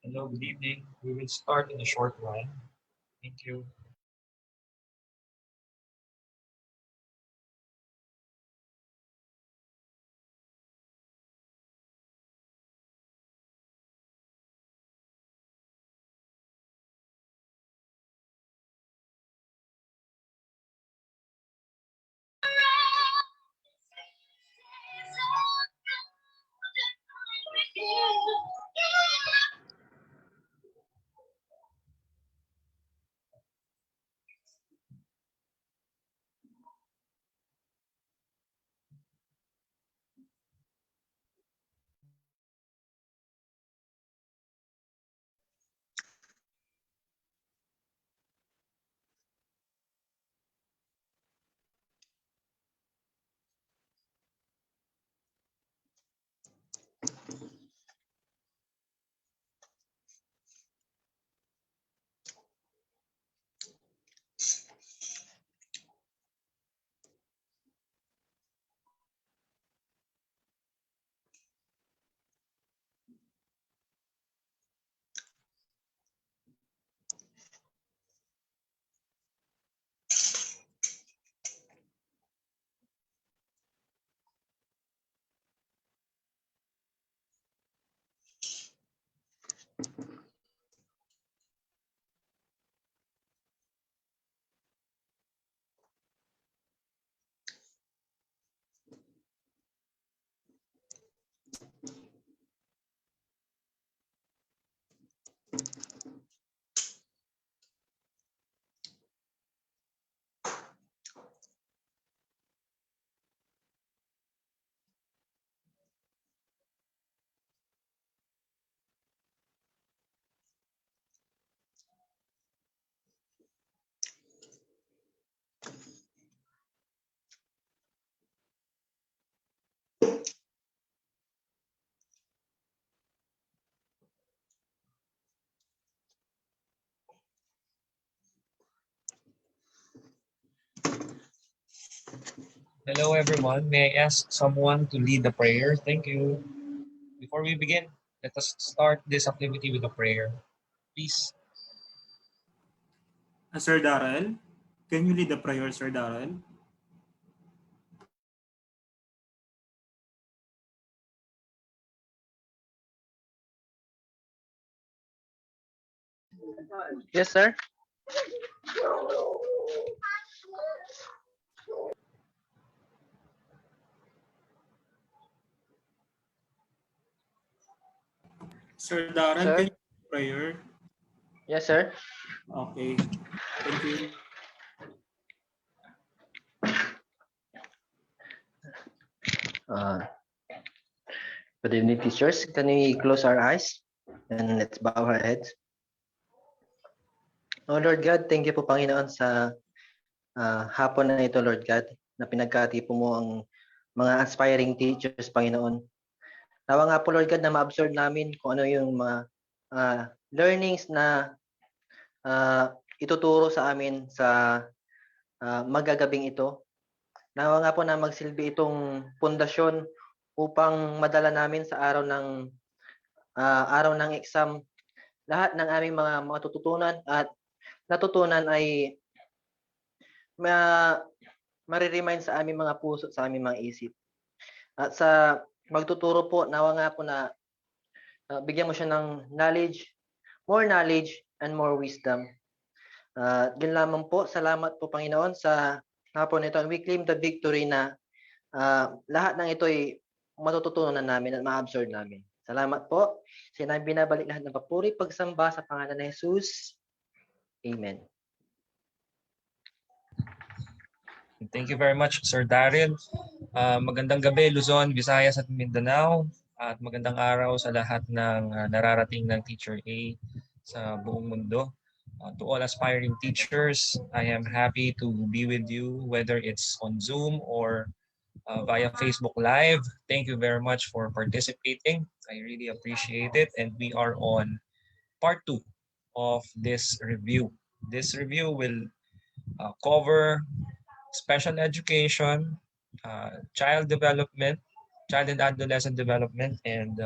Hello, good evening. We will start in a short while. Thank you. Hello, everyone. May I ask someone to lead the prayer? Thank you. Before we begin, let us start this activity with a prayer. Please. Sir Darrell, can you lead the prayer, Sir Darrell? Yes, sir. Sir Darrell, Sir. can you lead the prayer? Yes, sir. Okay. Thank you. Uh, Good evening, teachers. Can we close our eyes and let's bow our heads? Oh Lord God, thank you po Panginoon sa hapon na ito, Lord God, na pinagkatipo mo ang mga aspiring teachers, Panginoon. Nawa nga po, Lord God, na ma-absorb namin kung ano yung mga learnings na ituturo sa amin sa magagabing ito. Nawa nga po na magsilbi itong pundasyon upang madala namin sa araw ng exam lahat ng aming mga matututunan at natutunan ay mariremind sa aming mga puso, sa aming mga isip. At sa magtuturo po, nawa nga po na bigyan mo siya ng knowledge and more wisdom. Yun lamang po, salamat po Panginoon sa hapon ito. We claim the victory na lahat ng ito ay matututunan namin at ma-absorb namin. Salamat po. Sinabi binabalik lahat ng papuri, pagsamba sa pangalan ni Jesus. Amen. Thank you very much, Sir Daryl. Magandang gabi, Luzon, Visayas at Mindanao. At magandang araw sa lahat ng nararating ng Teacher A sa buong mundo. To all aspiring teachers, I am happy to be with you, whether it's on Zoom or via Facebook Live. Thank you very much for participating. I really appreciate it. And we are on part 2 of this review. This review will cover special education, child development, child and adolescent development, and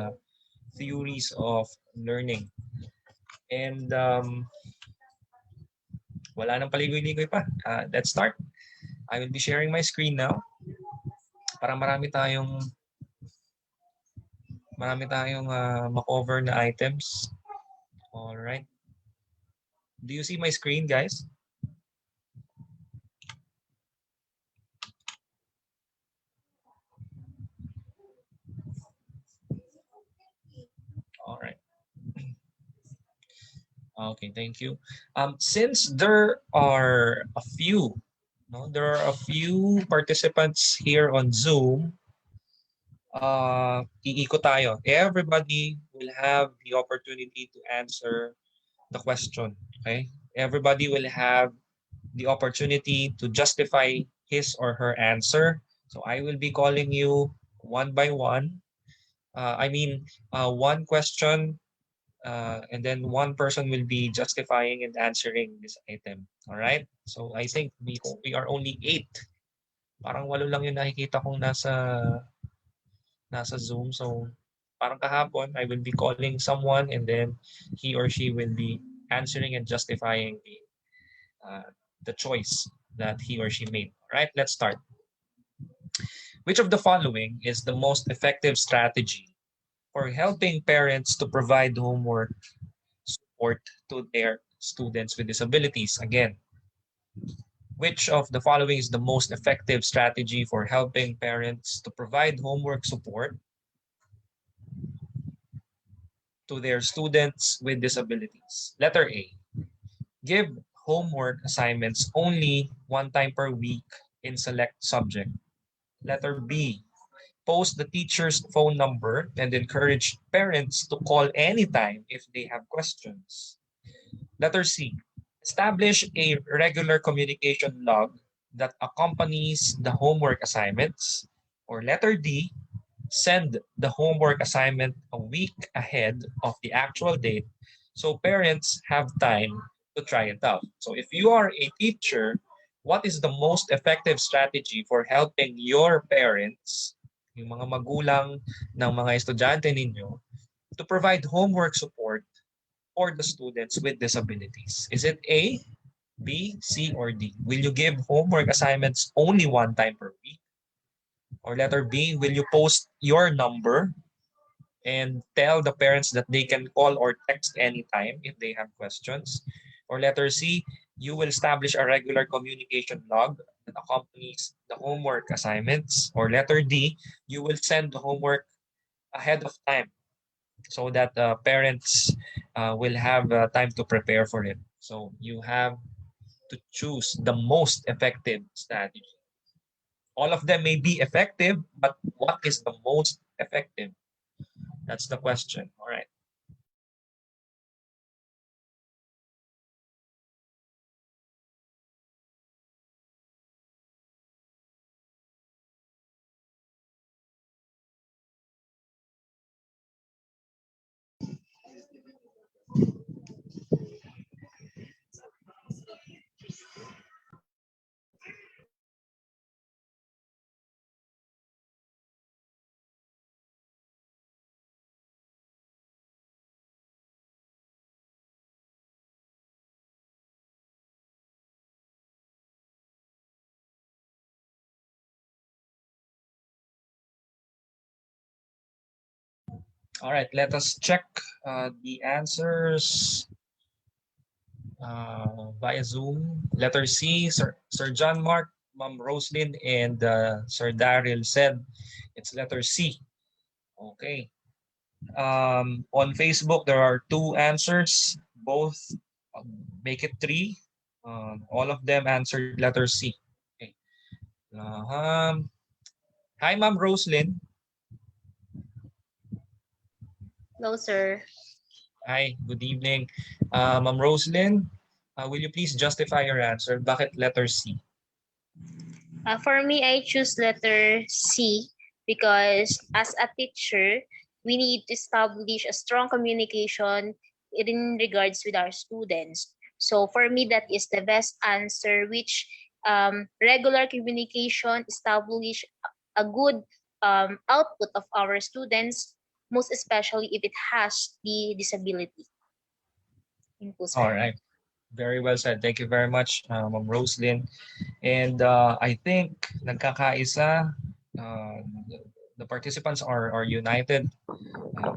theories of learning. And wala nang paligoy-ligoy pa. Let's start. I will be sharing my screen now para marami tayong ma-cover na items. All right. Do you see my screen, guys? All right. Okay, thank you. Since there are a few, participants here on Zoom, iikot tayo. Everybody will have the opportunity to answer the question. Okay? Everybody will have the opportunity to justify his or her answer. So I will be calling you one by one. One question, and then one person will be justifying and answering this item. All right? So I think we are only 8. Parang 8 lang yung nakikita kong nasa Zoom. So parang kahapon, I will be calling someone and then he or she will be answering and justifying the choice that he or she made. All right, let's start. Which of the following is the most effective strategy for helping parents to provide homework support to their students with disabilities? Again, which of the following is the most effective strategy for helping parents to provide homework support to their students with disabilities? Letter A, give homework assignments only one time per week in select subject. Letter B, post the teacher's phone number and encourage parents to call anytime if they have questions. Letter C, establish a regular communication log that accompanies the homework assignments. Or letter D, send the homework assignment a week ahead of the actual date so parents have time to try it out. So if you are a teacher, what is the most effective strategy for helping your parents, yung mga magulang ng mga estudyante ninyo, to provide homework support for the students with disabilities? Is it A, B, C, or D? Will you give homework assignments only one time per week? Or letter B, will you post your number and tell the parents that they can call or text anytime if they have questions? Or letter C, you will establish a regular communication log that accompanies the homework assignments? Or letter D, you will send the homework ahead of time so that parents will have time to prepare for it. So you have to choose the most effective strategy. All of them may be effective, but what is the most effective? That's the question. All right. All right, let us check the answers via Zoom. Letter C, Sir John Mark, Ma'am Roslyn, and Sir Daryl said it's letter C. Okay. On Facebook, there are 2 answers. Both make it 3. All of them answered letter C. Okay. Hi, Ma'am Roslyn. Hello, sir. Hi, good evening. Ma'am Roslyn, will you please justify your answer? Bakit letter C? For me, I choose letter C because as a teacher, we need to establish a strong communication in regards with our students. So for me, that is the best answer, which regular communication establish a good output of our students most especially if it has the disability. Yun po, sir. All right. Very well said. Thank you very much, Ma'am Roslyn. And I think nagkakaisa, uh, the participants are united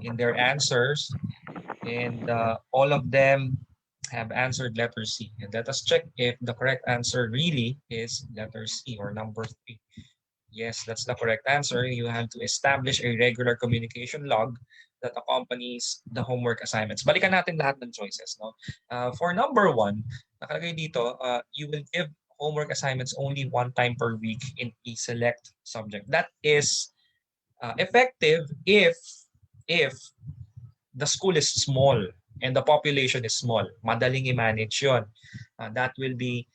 in their answers, and all of them have answered letter C. And let us check if the correct answer really is letter C or number 3. Yes, that's the correct answer. You have to establish a regular communication log that accompanies the homework assignments. Balikan natin lahat ng choices. No? For number 1, nakalagay dito, you will give homework assignments only 1 time per week in a select subject. That is effective if the school is small and the population is small. Madaling i-manage yun. That will be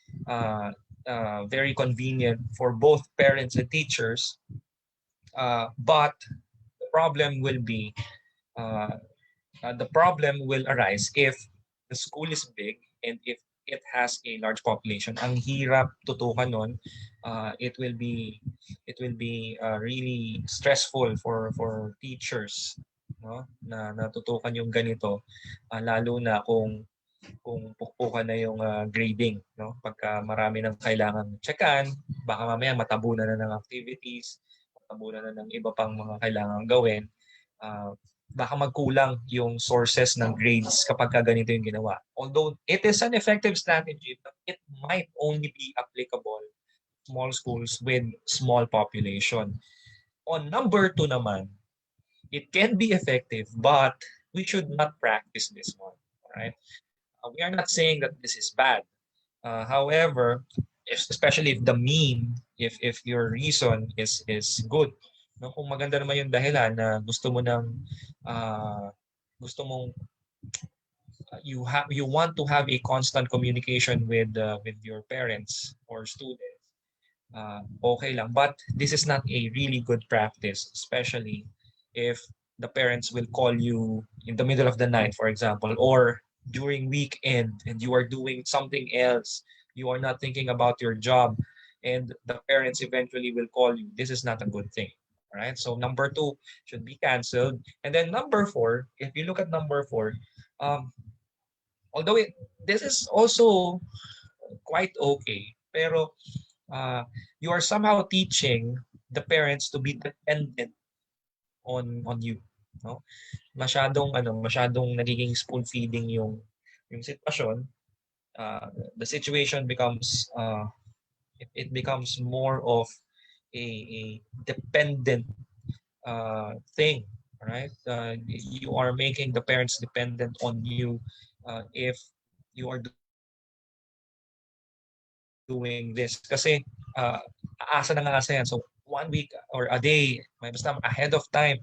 very convenient for both parents and teachers. But the problem will be, the problem will arise if the school is big and if it has a large population. Ang hirap tutukan nun. It will be really stressful for teachers, no, na natutukan yung ganito, lalo na kung pukpukan na yung grading, no, pagka marami ng kailangan checkan, baka mamaya matabunan na ng activities, matabunan na ng iba pang mga kailangan gawin. Baka magkulang yung sources ng grades kapag ganito yung ginawa. Although it is an effective strategy, but it might only be applicable to small schools with small population. On number 2 naman, it can be effective, but we should not practice this one. Right? We are not saying that this is bad. However, especially if the mean, if your reason is good, no, kung maganda naman yung dahilan na gusto mo ng gusto mong you want to have a constant communication with your parents or students, okay lang, but this is not a really good practice, especially if the parents will call you in the middle of the night, for example, or during weekend and you are doing something else, you are not thinking about your job, and the parents eventually will call you. This is not a good thing. All right, so number 2 should be canceled. And then number 4, if you look at number 4, although this is also quite okay, pero you are somehow teaching the parents to be dependent on you, no? Masyadong nagiging spoon feeding yung sitwasyon. The situation becomes it becomes more of a dependent thing, right? You are making the parents dependent on you if you are doing this, kasi aasa na nga yan. So 1 week or a day, may basta ahead of time,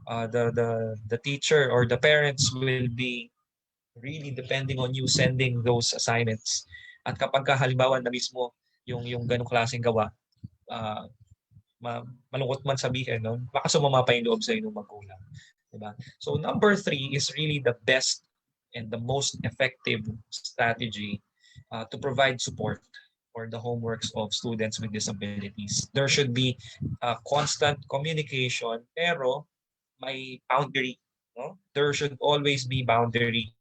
the teacher or the parents will be really depending on you sending those assignments. At kapag halimbawa na mismo yung ganong klaseng gawa, malungkot man sabihin, no, baka sumama pa yung loob sa inyo magulang. Diba? So number 3 is really the best and the most effective strategy to provide support for the homeworks of students with disabilities. There should be constant communication, pero may boundary. No? There should always be boundary,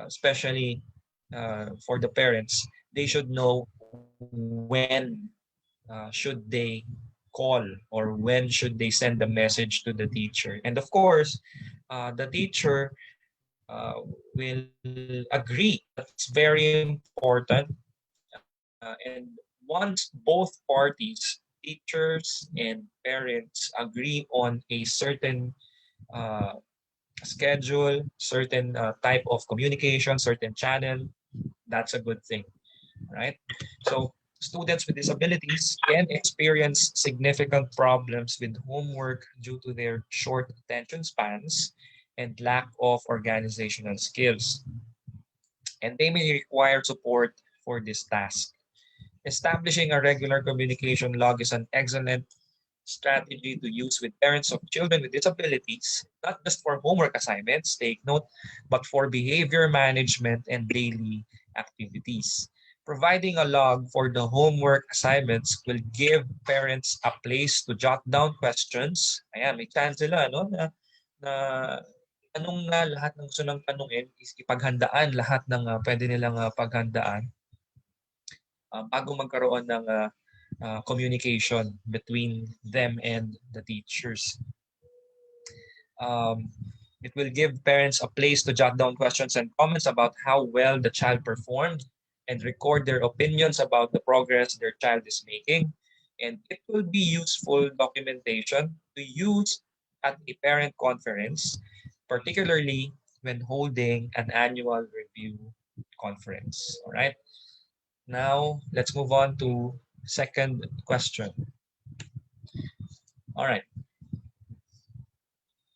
especially for the parents. They should know when should they call or when should they send the message to the teacher. And of course, the teacher will agree. That's very important. And once both parties, teachers and parents, agree on a certain schedule, certain type of communication, certain channel, that's a good thing, right? So students with disabilities can experience significant problems with homework due to their short attention spans and lack of organizational skills. And they may require support for this task. Establishing a regular communication log is an excellent strategy to use with parents of children with disabilities, not just for homework assignments, take note, but for behavior management and daily activities. Providing a log for the homework assignments will give parents a place to jot down questions. Ayan, may chance sila, no? Na tanong na lahat ng gusto ng tanungin, is ipaghandaan lahat ng pwede nilang paghandaan bago magkaroon ng communication between them and the teachers. It will give parents a place to jot down questions and comments about how well the child performed and record their opinions about the progress their child is making. And it will be useful documentation to use at a parent conference, particularly when holding an annual review conference. All right. Now, let's move on to second question. All right.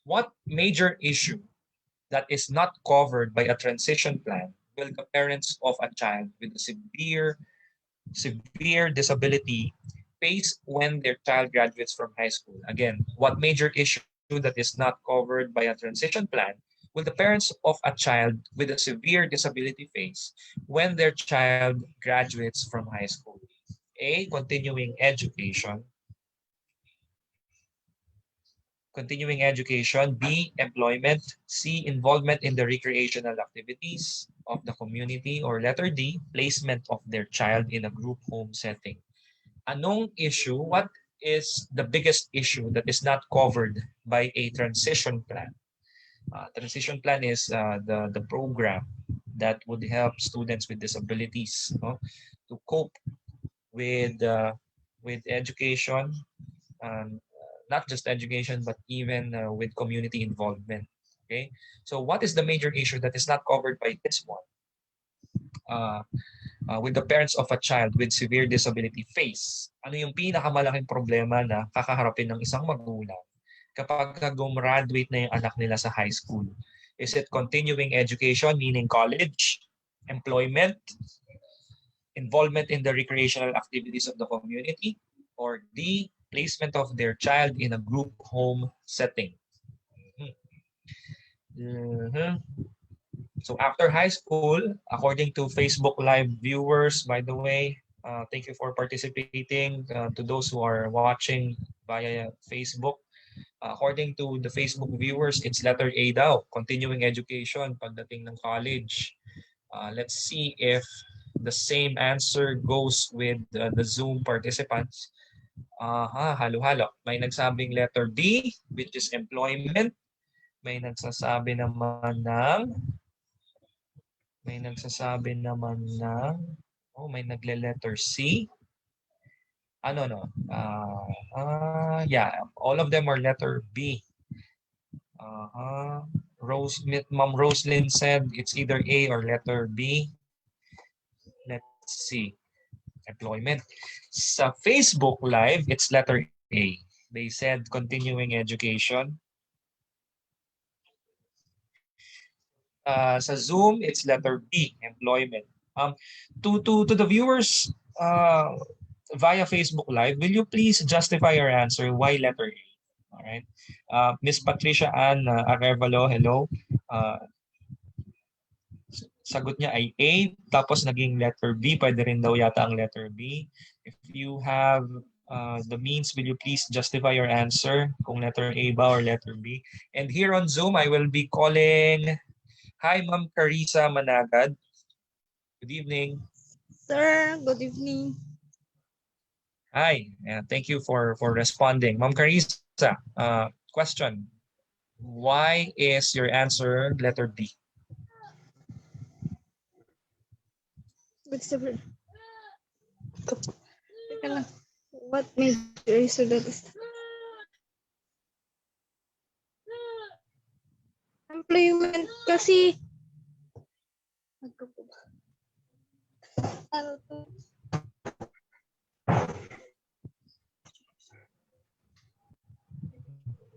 What major issue that is not covered by a transition plan will the parents of a child with a severe disability face when their child graduates from high school? Again, what major issue that is not covered by a transition plan will the parents of a child with a severe disability face when their child graduates from high school? A, continuing education. Continuing education. B, employment. C, involvement in the recreational activities of the community. Or letter D, placement of their child in a group home setting. Anong issue? What is the biggest issue that is not covered by a transition plan? Transition plan is the program that would help students with disabilities, no, to cope with education, not just education, but even with community involvement. Okay, so what is the major issue that is not covered by this one? With the parents of a child with severe disability face, ano yung pinakamalaking problema na kakaharapin ng isang magulang kapag gumraduate na yung anak nila sa high school? Is it continuing education, meaning college, employment, involvement in the recreational activities of the community, or D, placement of their child in a group home setting? So after high school, according to Facebook Live viewers, by the way, thank you for participating. To those who are watching via Facebook, according to the Facebook viewers, it's letter A daw, continuing education pagdating ng college. Let's see if the same answer goes with the Zoom participants. Halo-halo. May nagsabing letter D, which is employment. May nagsasabi naman ng may nagle-letter C. Yeah, all of them are letter B. Ma'am Roslyn said it's either A or letter B. Let's see. Employment. Sa Facebook Live, it's letter A. They said continuing education. Sa Zoom, it's letter B, employment. To the viewers via Facebook Live, will you please justify your answer? Why letter A? All right. Miss Patricia Ann Arevalo, hello. Sagot niya ay A, tapos naging letter B. Pwede rin daw yata ang letter B. If you have the means, will you please justify your answer? Kung letter A ba or letter B? And here on Zoom, I will be calling... Hi, Ma'am Carissa Managad. Good evening. Sir, good evening. Hi, thank you for responding. Ma'am Carissa, question. Why is your answer letter B? What major issue that is? Employment kasi ano to?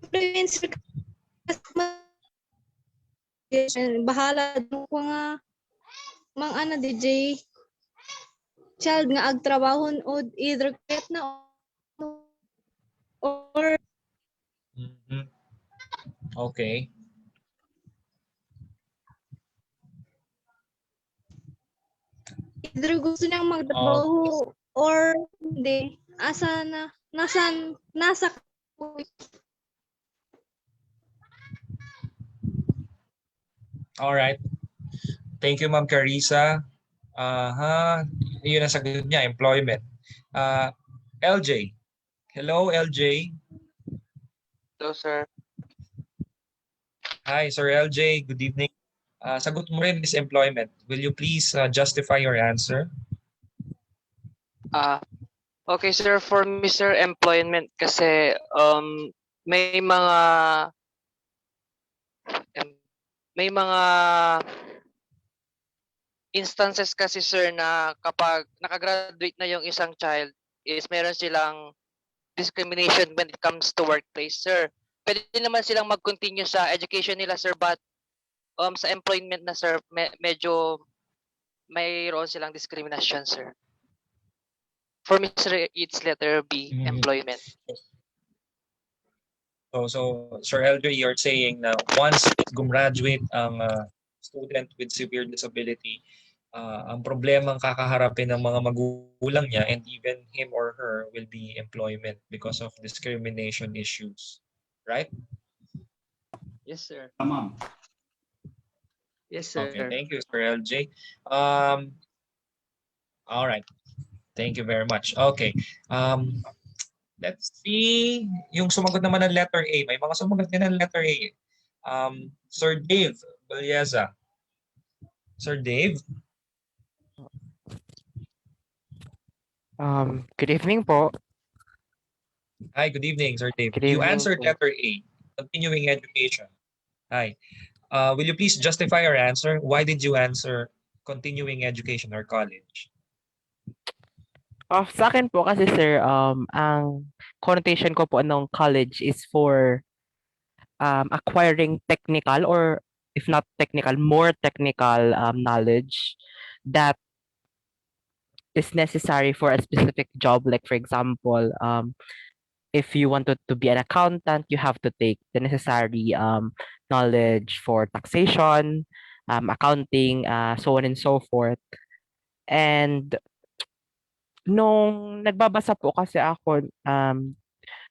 Employment bahala ko nga mang ana DJ child nga agtrabahon od either kahit na or Okay. either gusto niyang magtrabaho or hindi. Nasa All right. Thank you, Ma'am Carissa. Yun ang sagot niya, employment. LJ. Hello, LJ. Hello, sir. Hi, Sir LJ. Good evening. Sagot mo rin is employment. Will you please justify your answer? Okay, sir. For me, sir, employment kasi may mga may mga instances kasi, sir, na kapag nakagraduate na yung isang child is meron silang discrimination when it comes to workplace, sir. Pwede naman silang mag-continue sa education nila, sir, but sa employment na, sir, medyo mayroon silang discrimination, sir. For me, sir, it's letter B, employment. So Sir LJ, you're saying na once gumraduate ang student with severe disability, ang problema ang kakaharapin ng mga magulang niya and even him or her will be employment because of discrimination issues. Right? Yes, sir. Ma'am. Yes, sir. Okay, thank you, Sir LJ. All right. Thank you very much. Okay. Let's see. Yung sumagot naman ng letter A. May mga sumagot din ng letter A. Sir Dave Balyeza. Sir Dave? Good evening po. Hi, good evening, Sir Dave. Good You evening answered po. letter A, continuing education. Hi. Will you please justify your answer? Why did you answer continuing education or college? Sa akin po kasi sir, ang connotation ko po ng college is for acquiring technical or if not technical, more technical knowledge that is necessary for a specific job. Like for example, if you wanted to be an accountant, you have to take the necessary knowledge for taxation, accounting, so on and so forth. And nung nagbabasa po kasi ako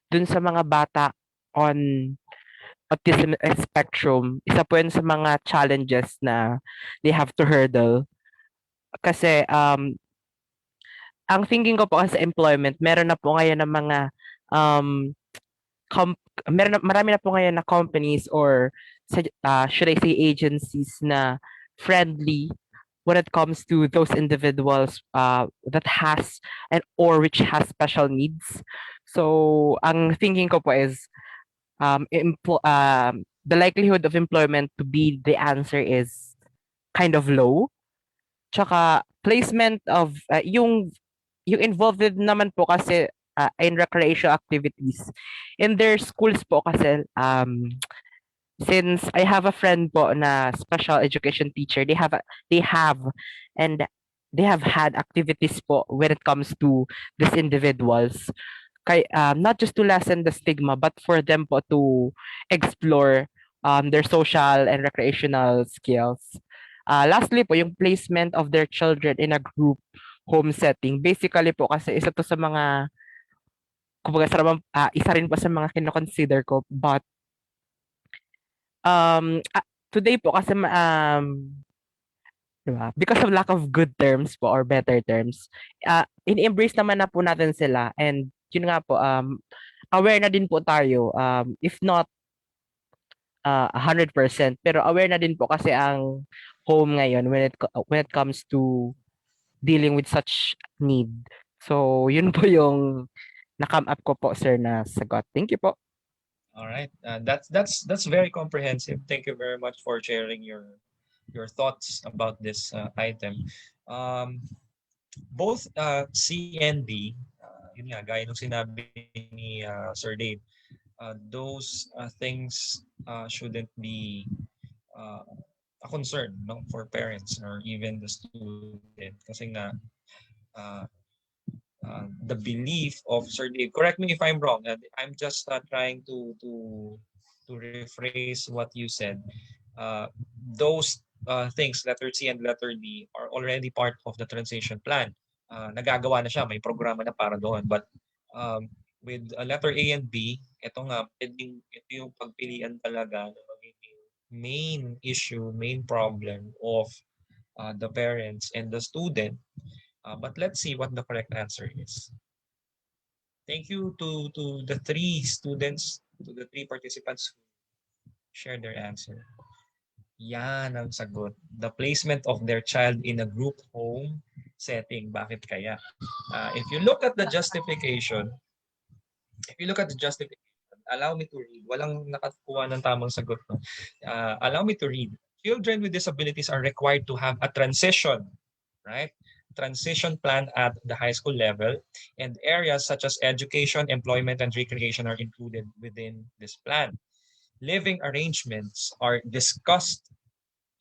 dun sa mga bata on autism spectrum, isa po yun sa mga challenges na they have to hurdle. Kasi ang thinking ko po kasi employment, meron na po ngayon ng mga um, marami na po ngayon na companies or should I say agencies na friendly when it comes to those individuals that has or which has special needs. So ang thinking ko po is the likelihood of employment to be the answer is kind of low. Tsaka placement of yung involved naman po kasi in recreational activities in their schools po kasi since I have a friend po na special education teacher, they have and they have had activities po when it comes to these individuals. Not just to lessen the stigma, but for them po to explore their social and recreational skills. Lastly po, yung placement of their children in a group home setting. Basically po kasi isa to sa mga kumbaga isa rin po sa mga kino-consider ko, but today po kasi diba? Because of lack of good terms po or better terms, in-embrace naman na po natin sila, and yun nga po aware na din po tayo, if not 100%, pero aware na din po kasi ang home ngayon when it comes to dealing with such need. So yun po yung na-come up ko po sir na sagot. Thank you po. All right. That's very comprehensive. Thank you very much for sharing your thoughts about this item. Both C and D, yun nga, gaya nung sinabi ni Sir Dave, those things shouldn't be a concern, no, for parents or even the student. Kasi nga, the belief of Sir Dave, correct me if I'm wrong, I'm just trying to rephrase what you said. Those things, letter C and letter D, are already part of the transition plan. Nagagawa na siya, may programa na para doon. But um, with letter A and B, ito nga, ito yung pagpilian talaga na magiging main issue, main problem of the parents and the student. But let's see what the correct answer is. Thank you to the three students, to the three participants who shared their answer. Yan ang sagot. The placement of their child in a group home setting. Bakit kaya? If you look at the justification, allow me to read. Walang nakakuha ng tamang sagot. No? Allow me to read. Children with disabilities are required to have a transition, right? Transition plan at the high school level, and areas such as education, employment, and recreation are included within this plan. Living arrangements are discussed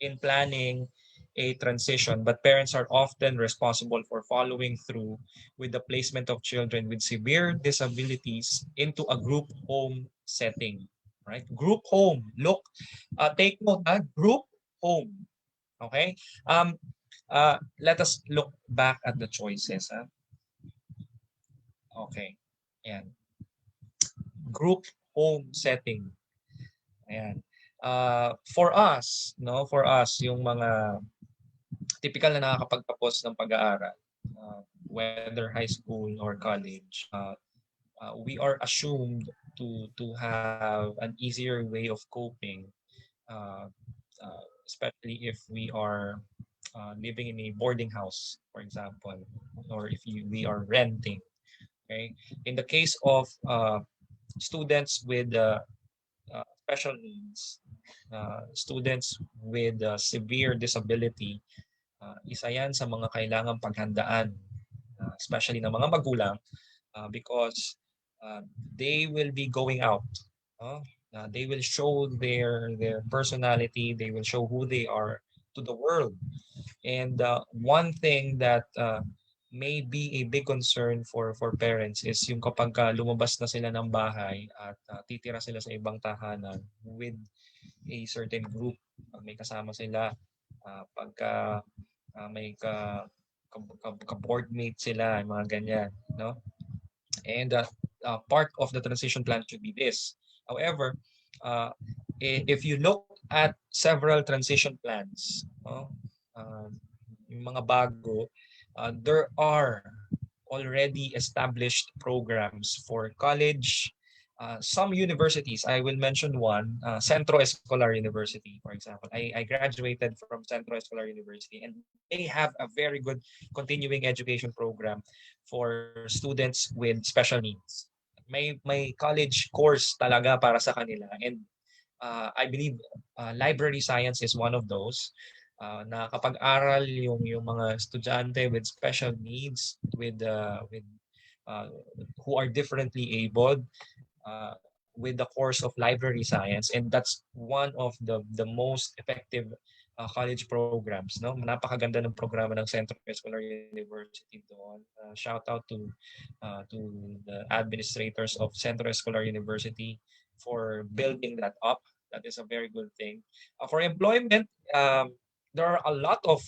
in planning a transition, but parents are often responsible for following through with the placement of children with severe disabilities into a group home setting. Right? Group home. Look, take note, group home. Okay? Let us look back at the choices. Okay. Ayan. Group home setting. Ayan. For us, yung mga typical na nakakapagtapos ng pag-aaral, whether high school or college, we are assumed to have an easier way of coping, especially if we are living in a boarding house, for example, or if we are renting. Okay, in the case of students with special needs, students with severe disability, isa yan sa mga kailangang paghandaan, especially ng mga magulang, because they will be going out. They will show their personality, they will show who they are to the world. And one thing that may be a big concern for parents is yung kapag lumabas na sila ng bahay at titira sila sa ibang tahanan with a certain group, may kasama sila, pagka may ka-boardmate sila, mga ganyan, no? And part of the transition plan should be this. However, if you look at several transition plans, yung mga bago, there are already established programs for college. Some universities, I will mention one, Centro Escolar University, for example. I graduated from Centro Escolar University, and they have a very good continuing education program for students with special needs. May college course talaga para sa kanila, and I believe library science is one of those. Nakakapag-aral yung mga estudyante with special needs, with who are differently abled, with the course of library science, and that's one of the most effective college programs. No, napakaganda ng programa ng Centro Escolar University doon. Shout out to the administrators of Centro Escolar University for building that up. That is a very good thing. For employment, there are a lot of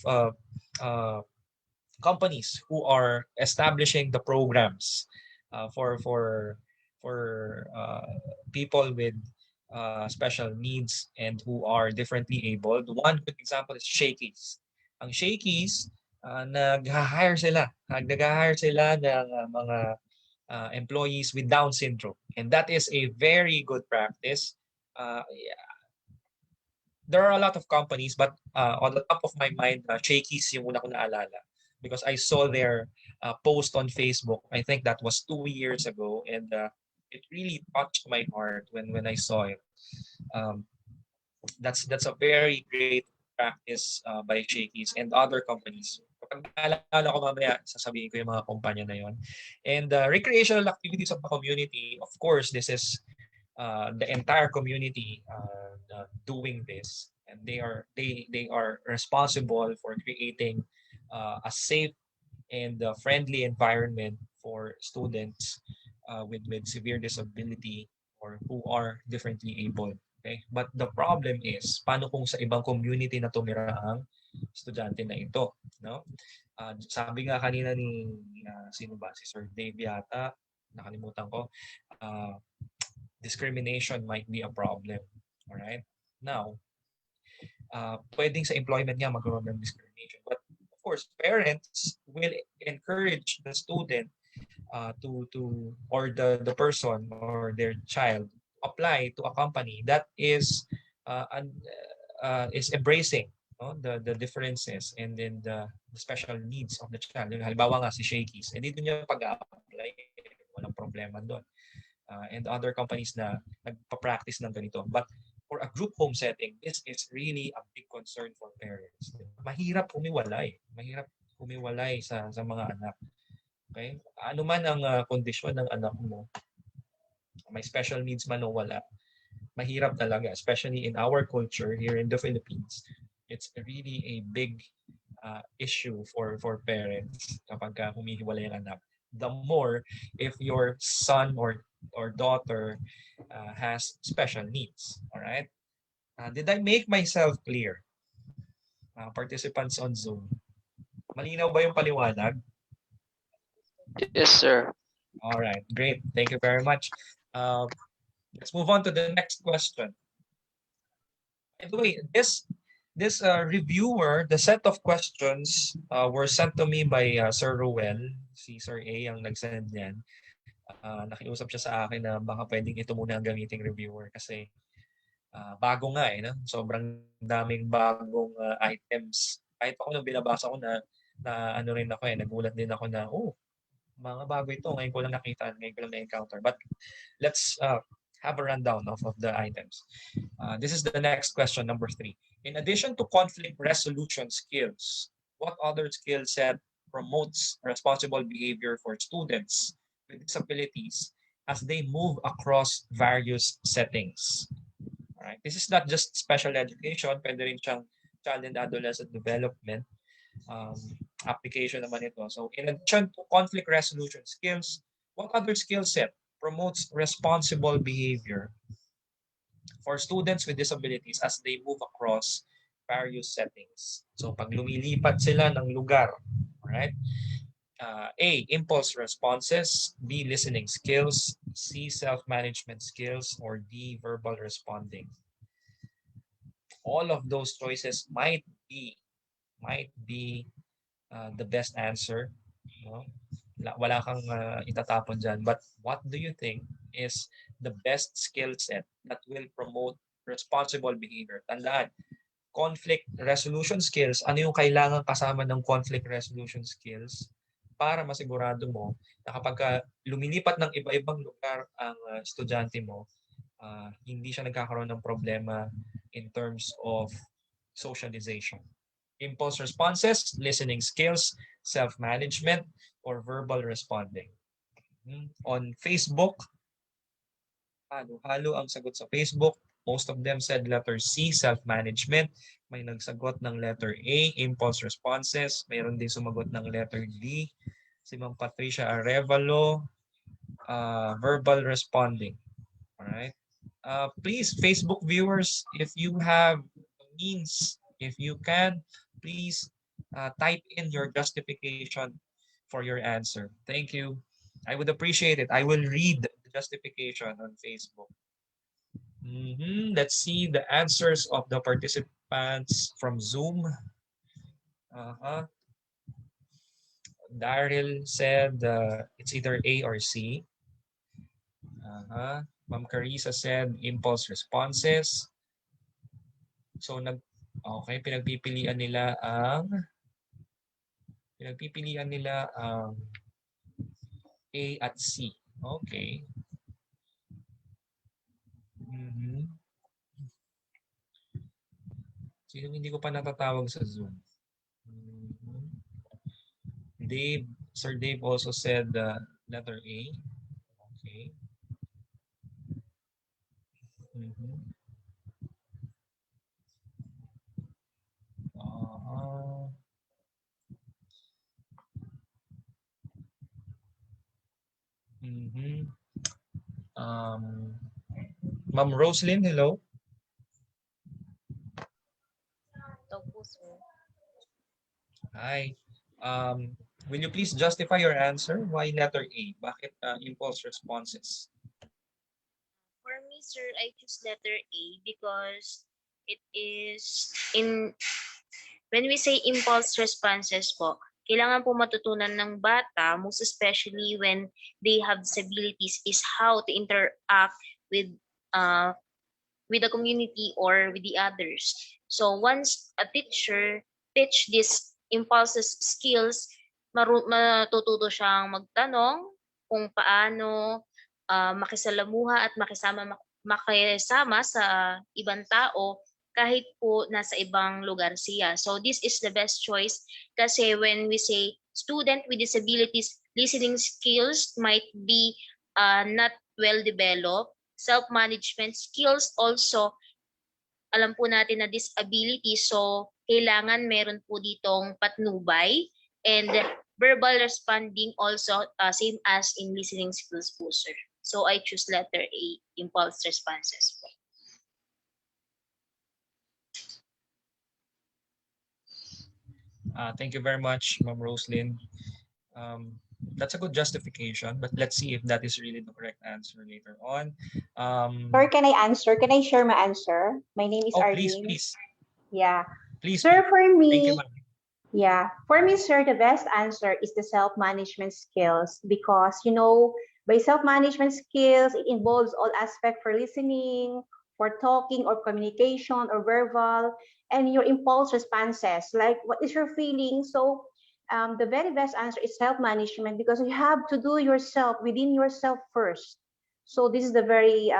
companies who are establishing the programs for people with special needs and who are differently abled. One good example is Shakey's. Ang Shakey's, nag-hire sila ng mga employees with Down syndrome, and that is a very good practice. There are a lot of companies, but on the top of my mind, Shakey's yung una ko naalala, because I saw their post on Facebook. I think that was 2 years ago, and it really touched my heart when I saw it. That's a very great practice by Shakey's and other companies. Kapag naalala ko mamaya, sasabihin ko yung mga kumpanya na yon. And recreational activities of the community, of course, this is the entire community doing this, and they are responsible for creating a safe and friendly environment for students with severe disability or who are differently able. Okay? But the problem is, paano kung sa ibang community na tumira ang estudyante na ito? No? Sabi nga kanina ni sino ba? Si Sir Dave yata, nakalimutan ko, discrimination might be a problem. Alright? Now, pwedeng sa employment nga magkaroon ng discrimination. But of course, parents will encourage the student or the person or their child apply to a company that is embracing, no, the differences and then the special needs of the child. Halimbawa nga si Shakey's, dito niya pag-apply, walang problema doon. And other companies na nagpa-practice ng ganito. But for a group home setting, this is really a big concern for parents. Mahirap humiwalay. Mahirap humiwalay sa mga anak. Okay? Ano man ang kondisyon ng anak mo, may special needs man o wala, mahirap talaga, especially in our culture here in the Philippines. It's really a big issue for parents kapag humihiwalay ang anak. The more if your son or daughter has special needs. All right? Did I make myself clear? Participants on Zoom. Malinaw ba yung paliwanag? Yes, sir. All right, great. Thank you very much. Let's move on to the next question. By the way, this reviewer, the set of questions were sent to me by Sir Ruel. Si Sir A ang nag-send niyan. Nakiusap siya sa akin na baka pwedeng ito muna ang gamiting reviewer kasi bago nga no? Sobrang daming bagong items. Kahit ako nung binabasa ko na ano rin ako nagulat din ako na mga bago ito, ngayon ko lang nakita, ngayon ko lang na-encounter. But let's have a rundown of the items. This is the next question, number 3. In addition to conflict resolution skills, what other skill set promotes responsible behavior for students with disabilities as they move across various settings? All right. This is not just special education, pwede rin siyang child and adolescent development application naman ito. So in addition to conflict resolution skills, what other skill set promotes responsible behavior for students with disabilities as they move across various settings? So pag lumilipat sila ng lugar, right? A, impulse responses, B, listening skills, C, self-management skills, or D, verbal responding. All of those choices might be the best answer. No? Wala kang itatapon dyan. But what do you think is the best skill set that will promote responsible behavior? Tandaan, conflict resolution skills, ano yung kailangan kasama ng conflict resolution skills para masigurado mo na kapag lumilipat ng iba-ibang lugar ang estudyante mo, hindi siya nagkakaroon ng problema in terms of socialization. Impulse responses, listening skills, self-management, or verbal responding. On Facebook, halo-halo ang sagot sa Facebook. Most of them said letter C, self-management. May nagsagot ng letter A, impulse responses. Mayroon din sumagot ng letter D. Si Ma'am Patricia Arevalo, verbal responding. Alright? Please, Facebook viewers, if you have means, if you can, please type in your justification for your answer. Thank you. I would appreciate it. I will read the justification on Facebook. Let's see the answers of the participants from Zoom. Daryl said it's either A or C. Ma'am Carissa said impulse responses. So pinagpipilian nila ang A at C. Okay. Sino hindi ko pa natatawag sa Zoom? Dave, Sir Dave also said letter A. Okay. Ma'am Roslyn, hello. Hi. Will you please justify your answer? Why letter A? Bakit impulse responses? For me, sir, I choose letter A because it is in when we say impulse responses po, kailangan po matutunan ng bata, most especially when they have disabilities, is how to interact with uh, with the community or with the others. So once a teacher teach these impulses skills, matututo siyang magtanong kung paano makisalamuha at makisama sa ibang tao kahit po nasa ibang lugar siya. So this is the best choice kasi when we say student with disabilities, listening skills might be not well developed. Self-management skills also, alam po natin na disability, so kailangan meron po ditong patnubay, and verbal responding also, same as in listening skills po, sir. So I choose letter A, impulse responses po. Thank you very much, Ma'am Roslyn. That's a good justification, but let's see if that is really the correct answer later on. Sir, can I answer? Can I share my answer? My name is Oh, Arlene. please. Yeah. Please. Sir, for Thank you, me, ma'am. yeah, for me, sir, the best answer is the self-management skills because, by self-management skills, it involves all aspects for listening, for talking or communication or verbal, and your impulse responses, like what is your feeling? So the very best answer is self-management because you have to do yourself within yourself first. So this is the very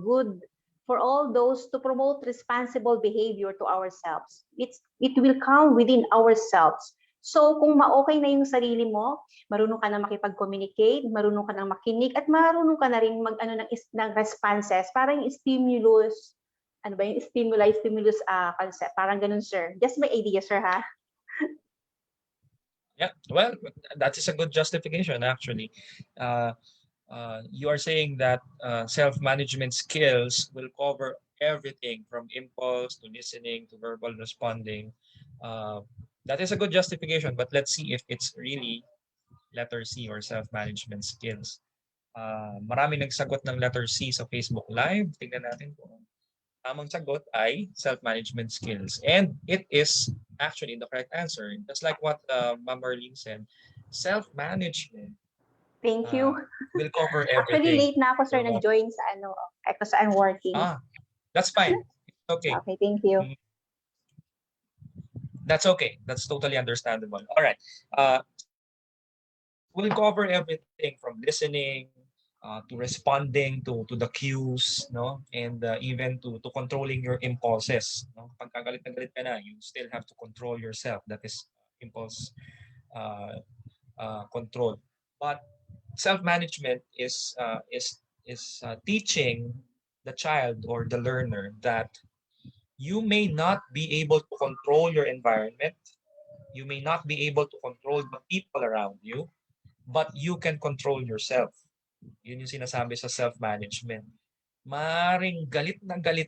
good for all those to promote responsible behavior to ourselves. It will come within ourselves. So kung ma-okay na yung sarili mo, marunong ka na makipag-communicate, marunong ka na makinig, at marunong ka na rin mag-ano ng responses, parang yung stimulus, ano ba yung stimulus concept, parang ganun, sir. Just my idea, sir, ha? Yeah, well, that is a good justification, actually. You are saying that self-management skills will cover everything from impulse to listening to verbal responding. That is a good justification, but let's see if it's really letter C or self-management skills. Marami nagsagot ng letter C sa Facebook Live. Tingnan natin kung tamang sagot ay self-management skills. And it is actually the correct answer. Just like what Ma'am Marlene said, self-management Thank you. will cover Actually, everything. late na ako, sir, For what- nag-join sa kasi I'm working. That's fine. It's okay. Okay, thank you. That's okay. That's totally understandable. All right. We'll cover everything from listening to responding to the cues, no, and even to controlling your impulses. No, pagkagalit na galit ka na, you still have to control yourself. That is impulse control. But self-management is teaching the child or the learner that you may not be able to control your environment. You may not be able to control the people around you, but you can control yourself. Yun yung sinasabi sa self-management. Maring galit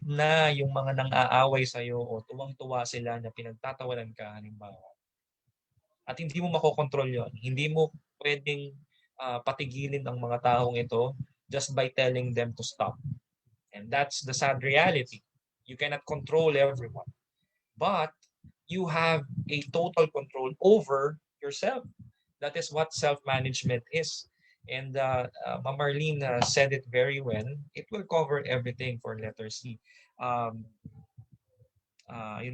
na yung mga nang-aaway sa'yo o tuwang-tuwa sila na pinagtatawanan ka, halimbawa. At hindi mo makokontrol yon. Hindi mo pwedeng patigilin ang mga taong ito just by telling them to stop. And that's the sad reality. You cannot control everyone. But you have a total control over yourself. That is what self-management is. And Ma'am Marlene said it very well. It will cover everything for letter C. Yun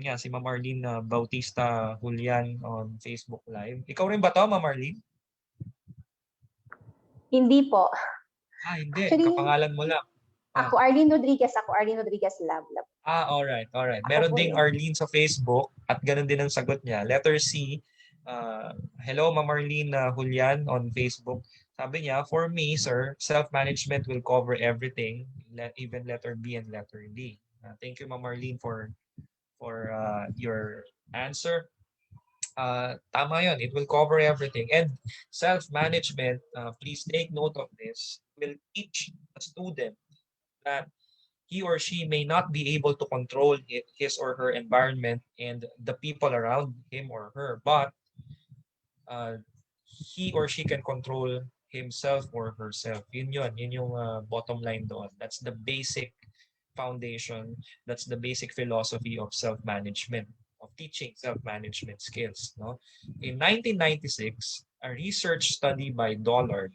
nga, si Ma'am Marlene Bautista Julian on Facebook Live. Ikaw rin ba to, Ma'am Marlene? Hindi po. Hindi. Actually, Kapangalan mo lang. Ako, Arlene Rodriguez. Love. Alright. Meron ding Arlene sa Facebook at ganun din ang sagot niya. Letter C. Hello, Ma'am Marlene Julian on Facebook. Sabi niya, for me, sir, self-management will cover everything, even letter B and letter D. Thank you, Ma'am Marlene, for your answer. Tama yun. It will cover everything. And self-management, please take note of this, will teach a student that he or she may not be able to control his or her environment and the people around him or her, but he or she can control himself or herself. Yun yung bottom line doon. That's the basic foundation. That's the basic philosophy of self-management, of teaching self-management skills. No? In 1996, a research study by Dollard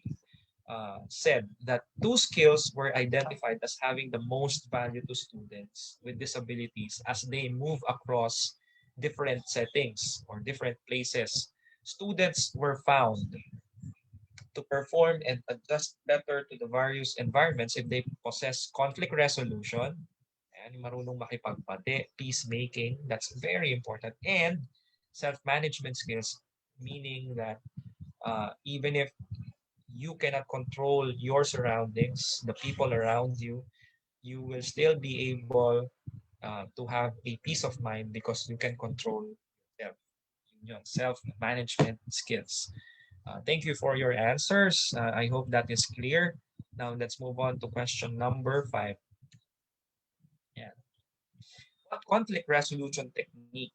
said that two skills were identified as having the most value to students with disabilities as they move across different settings or different places. Students were found to perform and adjust better to the various environments if they possess conflict resolution, and marunong makipagpati, peacemaking, that's very important, and self-management skills, meaning that even if you cannot control your surroundings, the people around you, you will still be able to have a peace of mind because you can control yourself. Self-management skills. Thank you for your answers. I hope that is clear. Now let's move on to question number 5. Yeah. What conflict resolution technique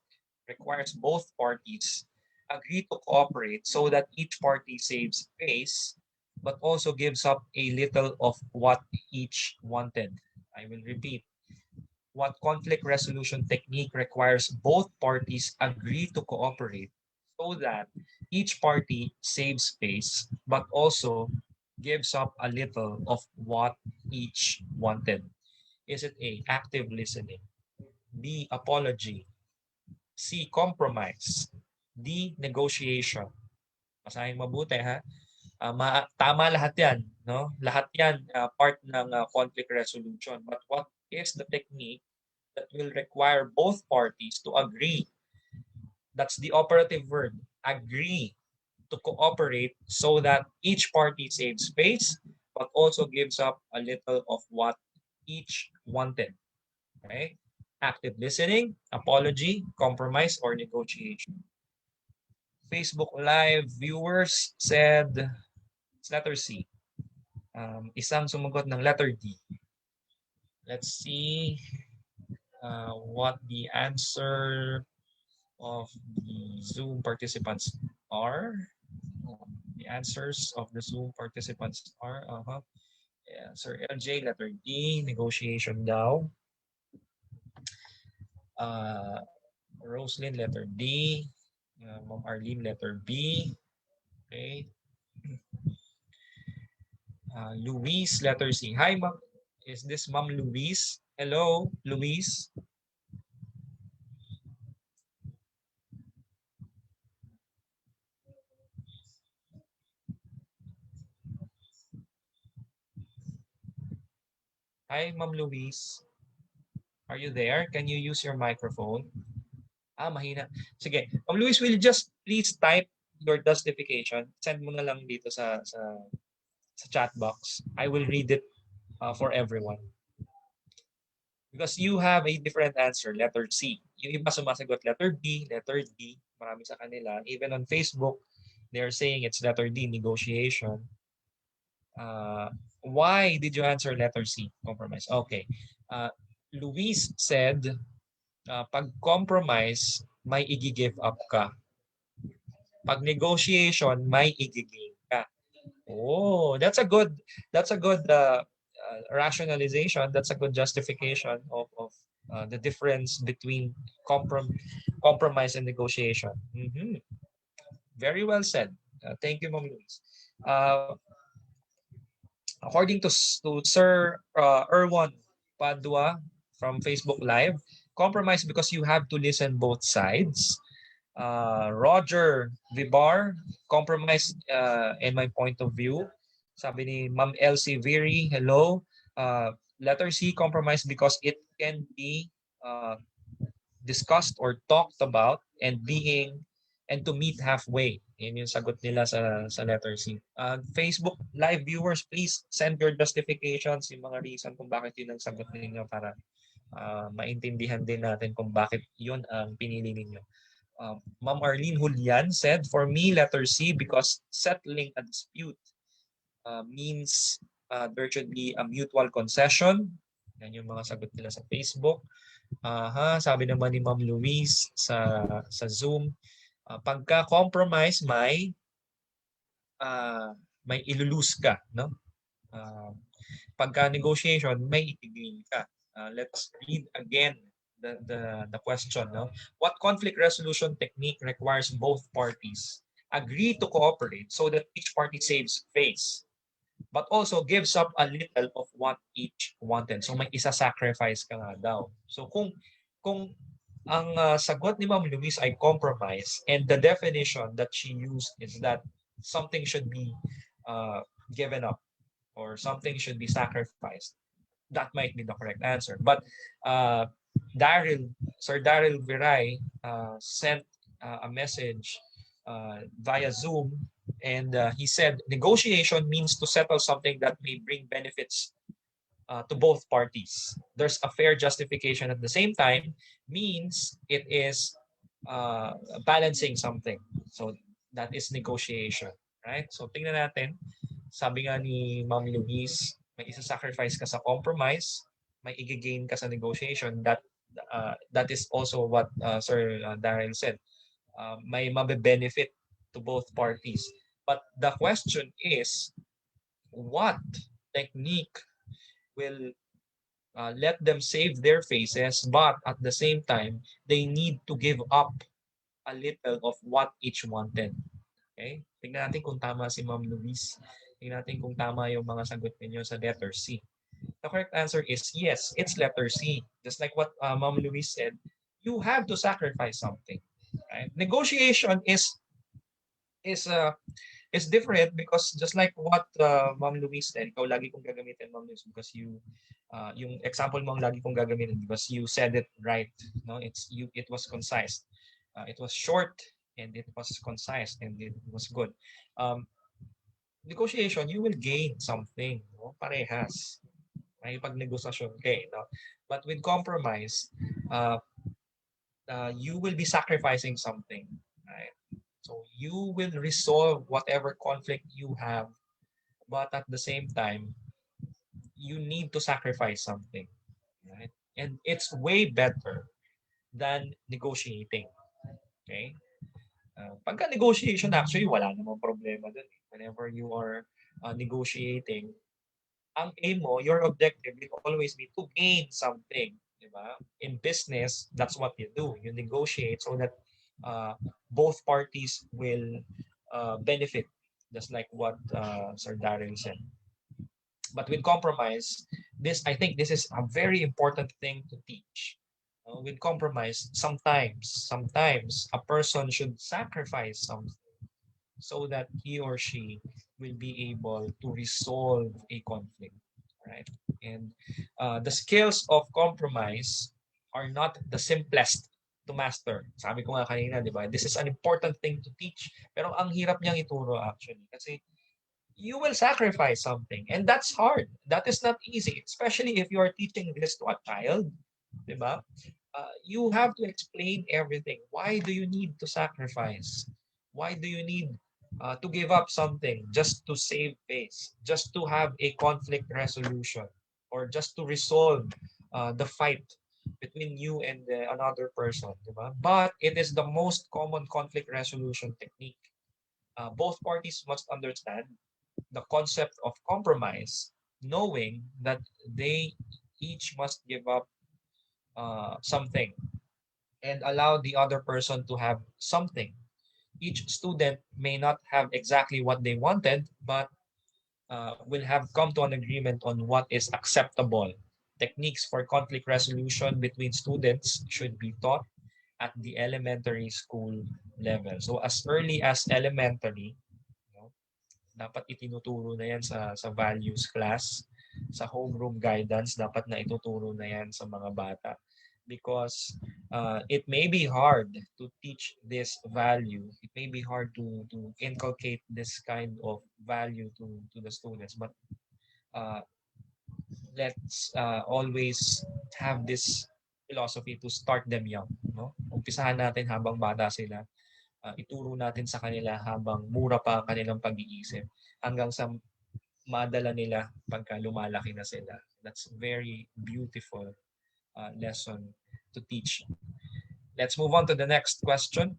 requires both parties agree to cooperate so that each party saves face but also gives up a little of what each wanted? I will repeat. What conflict resolution technique requires both parties agree to cooperate so that each party saves face but also gives up a little of what each wanted? Is it A, active listening, B, apology, C, compromise, D, negotiation? Basahin mabuti ha. Tama lahat yan, no? Lahat yan part ng conflict resolution. But what is the technique that will require both parties to agree? That's the operative word, agree to cooperate so that each party saves space but also gives up a little of what each wanted. Okay? Active listening, apology, compromise, or negotiation. Facebook Live viewers said it's letter C. Isang sumagot ng letter D. Let's see what the answer of the Zoom participants are. The answers of the Zoom participants are, yeah, Sir LJ, letter D, negotiation daw. Roslyn, letter D. Ma'am Arlene, letter B. Okay. Luis, letter C. Hi, Ma'am. Is this Ma'am Luis? Hello, Luis. Hi, Ma'am Luis. Are you there? Can you use your microphone? Mahina. Sige. Ma'am Luis, will you just please type your justification? Send mo na lang dito sa chat box. I will read it for everyone. Because you have a different answer, letter C. Yung iba sumasagot letter B, letter D. Marami sa kanila. Even on Facebook, they're saying it's letter D, negotiation. Why did you answer letter C, compromise? Okay. Luis said, pag compromise, may i-give up ka. Pag negotiation, may i-gain ka. Oh, that's a good rationalization. That's a good justification of the difference between compromise and negotiation. Very well said. Thank you, Ma'am Luis. According to Sir Erwan Padua from Facebook Live, compromise because you have to listen both sides. Roger Vibar, compromise in my point of view. Sabi ni Ma'am Elsie Viri, hello. Letter C, compromise because it can be discussed or talked about and to meet halfway. Yun yung sagot nila sa letter C. Facebook Live viewers, please send your justifications, yung mga reason kung bakit yun ang sagot ninyo para maintindihan din natin kung bakit yun ang pinili ninyo. Ma'am Arlene Julian said, for me, letter C because settling a dispute means there should be a mutual concession. Yan yung mga sagot nila sa Facebook. Sabi naman ni Ma'am Louise sa Zoom, Pagka compromise may ilulus ka, no? Pagka negotiation may i-gain ka. Let's read again the question, no? What conflict resolution technique requires both parties agree to cooperate so that each party saves face, but also gives up a little of what each wanted? So may isa-sacrifice ka nga daw. So kung ang sagot ni Ma'am Luis ay compromise, and the definition that she used is that something should be given up or something should be sacrificed, that might be the correct answer. But Sir Daryl Viray sent a message via Zoom, and he said negotiation means to settle something that may bring benefits to both parties. There's a fair justification at the same time means it is balancing something. So that is negotiation, right? So tingnan natin. Sabi nga ni Ma'am Louise, may isa-sacrifice ka sa compromise, may i-gain ka sa negotiation. That is also what Sir Daryl said. May mabe-benefit to both parties. But the question is, what technique will let them save their faces, but at the same time, they need to give up a little of what each wanted? Okay? Tingnan natin kung tama si Ma'am Luis. Tingnan natin kung tama yung mga sagot ninyo sa letter C. The correct answer is yes, it's letter C. Just like what Ma'am Luis said, you have to sacrifice something. Right? Negotiation is different because just like what Ma'am Luis said, ikaw lagi kong gagamitin, Ma'am Luis, because yung example mo ang lagi kong gagamitin because you said it right. No, it was concise. It was short and it was concise and it was good. Negotiation, you will gain something, no? Parehas. May pagnegosasyon kay, no? But with compromise, you will be sacrificing something, right? So you will resolve whatever conflict you have, but at the same time, you need to sacrifice something, right? And it's way better than negotiating. Okay? Pagka negotiation, actually, wala namang problema dun. Whenever you are negotiating, ang aim mo, your objective will always be to gain something. Diba? In business, that's what you do. You negotiate so that both parties will benefit, just like what Sir Darren said. But with compromise, I think this is a very important thing to teach. With compromise, sometimes a person should sacrifice something so that he or she will be able to resolve a conflict, right? And the skills of compromise are not the simplest to master. Sabi ko nga kanina, di ba? This is an important thing to teach. Pero ang hirap niyang ituro actually. Kasi you will sacrifice something. And that's hard. That is not easy. Especially if you are teaching this to a child. Di ba? You have to explain everything. Why do you need to sacrifice? Why do you need to give up something just to save face? Just to have a conflict resolution? Or just to resolve the fight between you and another person? Di ba? But it is the most common conflict resolution technique. Both parties must understand the concept of compromise, knowing that they each must give up something and allow the other person to have something. Each student may not have exactly what they wanted, but will have come to an agreement on what is acceptable. Techniques for conflict resolution between students should be taught at the elementary school level. So as early as elementary, dapat itinuturo na yan sa values class, sa homeroom guidance, dapat na ituturo na yan sa mga bata. Because it may be hard to teach this value. It may be hard to inculcate this kind of value to the students. But let's always have this philosophy to start them young. No? Umpisahan natin habang bata sila. Ituro natin sa kanila habang mura pa ang kanilang pag-iisip hanggang sa madala nila pagka lumalaki na sila. That's very beautiful lesson to teach. Let's move on to the next question.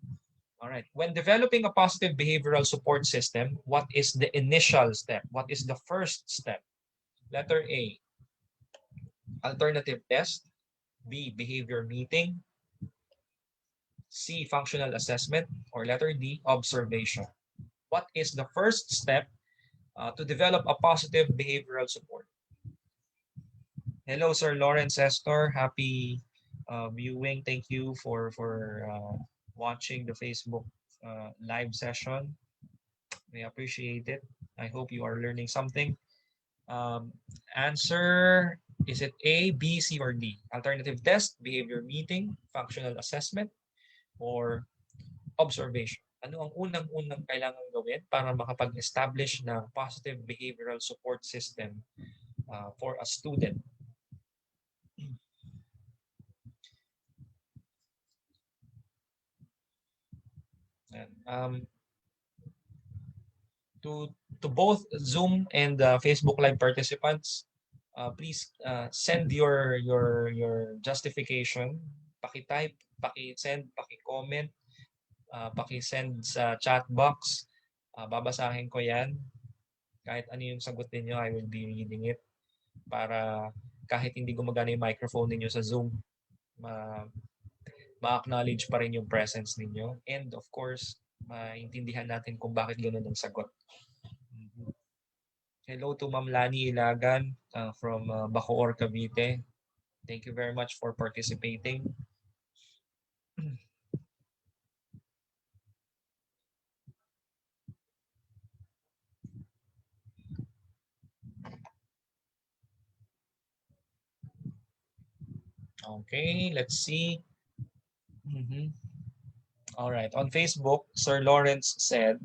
All right. When developing a positive behavioral support system, what is the initial step? What is the first step? Letter A, alternative test. B, behavior meeting. C, functional assessment. Or letter D, observation. What is the first step to develop a positive behavioral support? Hello, Sir Lawrence Estor. Happy viewing. Thank you for watching the Facebook live session. We appreciate it. I hope you are learning something. Answer, is it A, B, C, or D? Alternative test, behavior meeting, functional assessment, or observation? Ano ang unang-unang kailangan gawin para makapag-establish ng positive behavioral support system for a student? To both Zoom and Facebook Live participants, please send your justification. Paki-type, paki-send, paki-comment, paki-send sa chat box. Babasahin ko 'yan. Kahit ano yung sagot ninyo, I will be reading it para kahit hindi gumagana yung microphone ninyo sa Zoom, ma-acknowledge pa rin yung presence ninyo. And of course, maintindihan natin kung bakit ganoon ang sagot. Hello to Ma'am Lani Ilagan from Bacoor, Cavite. Thank you very much for participating. Okay, let's see. All right, on Facebook, Sir Lawrence said,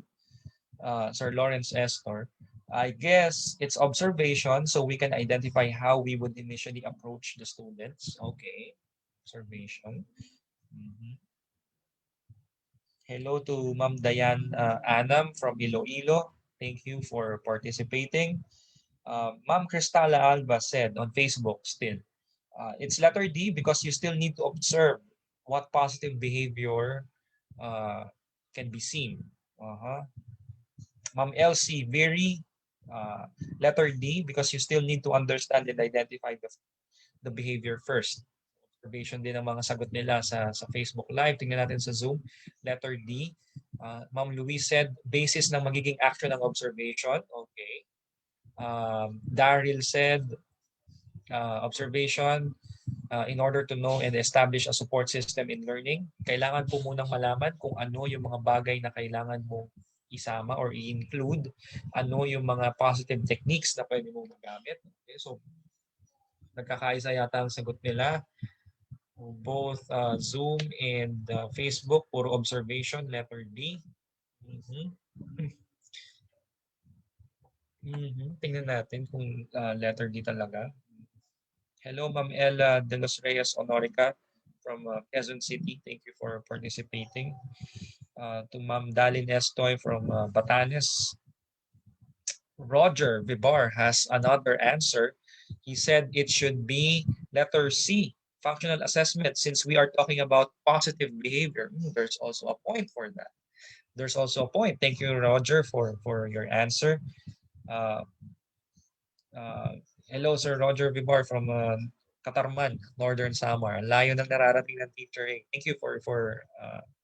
Sir Lawrence Estor, I guess it's observation so we can identify how we would initially approach the students. Okay, observation. Hello to Ma'am Dayan Anam from Iloilo. Thank you for participating. Ma'am Cristala Alba said on Facebook still, it's letter D because you still need to observe what positive behavior can be seen. Ma'am LC, very letter D because you still need to understand and identify the behavior first. Observation din ang mga sagot nila sa Facebook Live. Tingnan natin sa Zoom. Letter D. Ma'am Louise said, basis ng magiging action ng observation. Okay. Daryl said, observation, in order to know and establish a support system in learning, kailangan po munang malaman kung ano yung mga bagay na kailangan mong isama or i-include, ano yung mga positive techniques na pwede mong magamit. Okay, so nagkakaisa yata ang sagot nila. Both Zoom and Facebook, puro observation, letter D. Tingnan natin kung letter D talaga. Hello, Ma'am Ella de los Reyes Honorica from Quezon City. Thank you for participating. To Ma'am Dalin Estoy from Batanes. Roger Vibar has another answer. He said it should be letter C, functional assessment, since we are talking about positive behavior. There's also a point for that. There's also a point. Thank you, Roger, for your answer. Hello, Sir Roger Vibar from Katarman, Northern Samar. Layo ng nararating ng teacher. Thank you for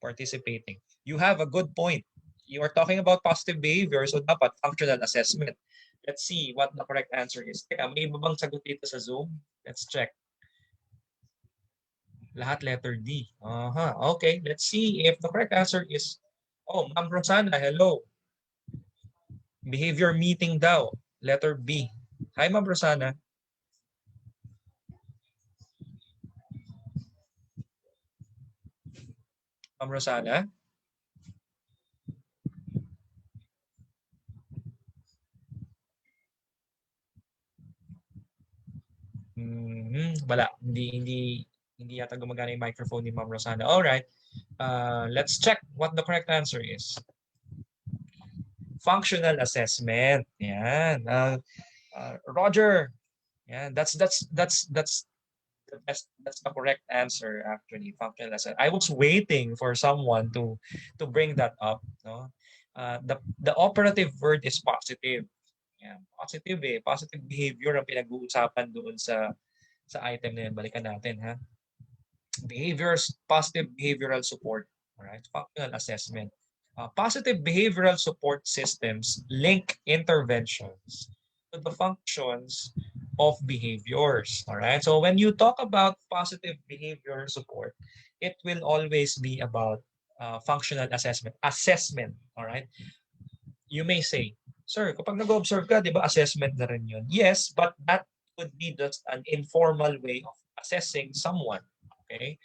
participating. You have a good point. You are talking about positive behavior, so dapat functional assessment. Let's see what the correct answer is. Teka, may iba bang sagot dito sa Zoom? Let's check. Lahat letter D. Okay, let's see if the correct answer is, Ma'am Rosana, hello. Behavior meeting daw, letter B. Hi, Ma'am Rosana. Ma'am Rosana? Wala. Hindi yata gumagana yung microphone ni Ma'am Rosana. All right. Let's check what the correct answer is. Functional assessment. Yan. Roger. Yan. That's That's the correct answer actually. Functional assessment. I was waiting for someone to bring that up. No, the operative word is positive. Yeah, positive eh. Positive behavior ang pinag-uusapan doon sa item na yan. Balikan natin ha. Positive behavioral support. All right, functional assessment. Positive behavioral support systems link interventions to the functions of behaviors. All right. So when you talk about positive behavior support, it will always be about functional assessment. Assessment. All right. You may say, sir, kapag nag-observe ka, di ba assessment na rin yun? Yes, but that could be just an informal way of assessing someone. Okay.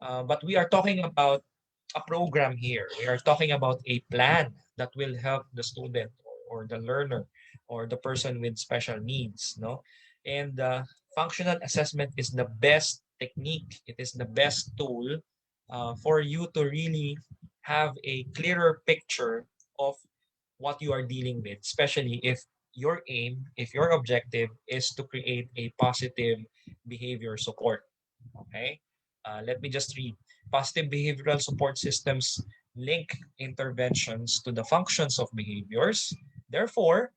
But we are talking about a program here. We are talking about a plan that will help the student or the learner or the person with special needs. No, and functional assessment is the best technique. It is the best tool for you to really have a clearer picture of what you are dealing with, especially if your aim, if your objective is to create a positive behavior support. Okay, let me just read. Positive behavioral support systems link interventions to the functions of behaviors. Therefore,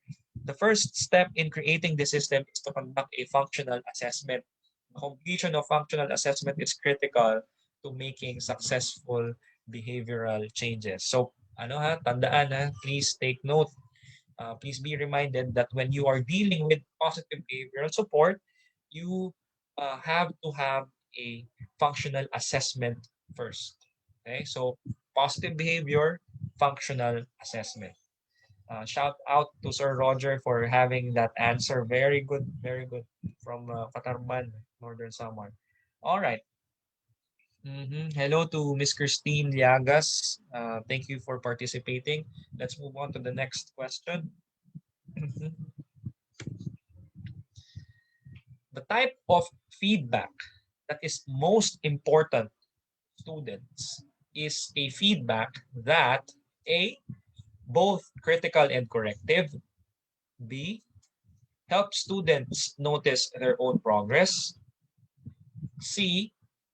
the first step in creating the system is to conduct a functional assessment. Completion of functional assessment is critical to making successful behavioral changes. So, tandaan please take note. Please be reminded that when you are dealing with positive behavioral support, you have to have a functional assessment first. Okay, so positive behavior, functional assessment. Shout out to Sir Roger for having that answer. Very good from Patarman, Northern Samar. All right. Hello to Miss Christine Liagas. Thank you for participating. Let's move on to the next question. The type of feedback that is most important to students is a feedback that A, both critical and corrective, B, help students notice their own progress, C,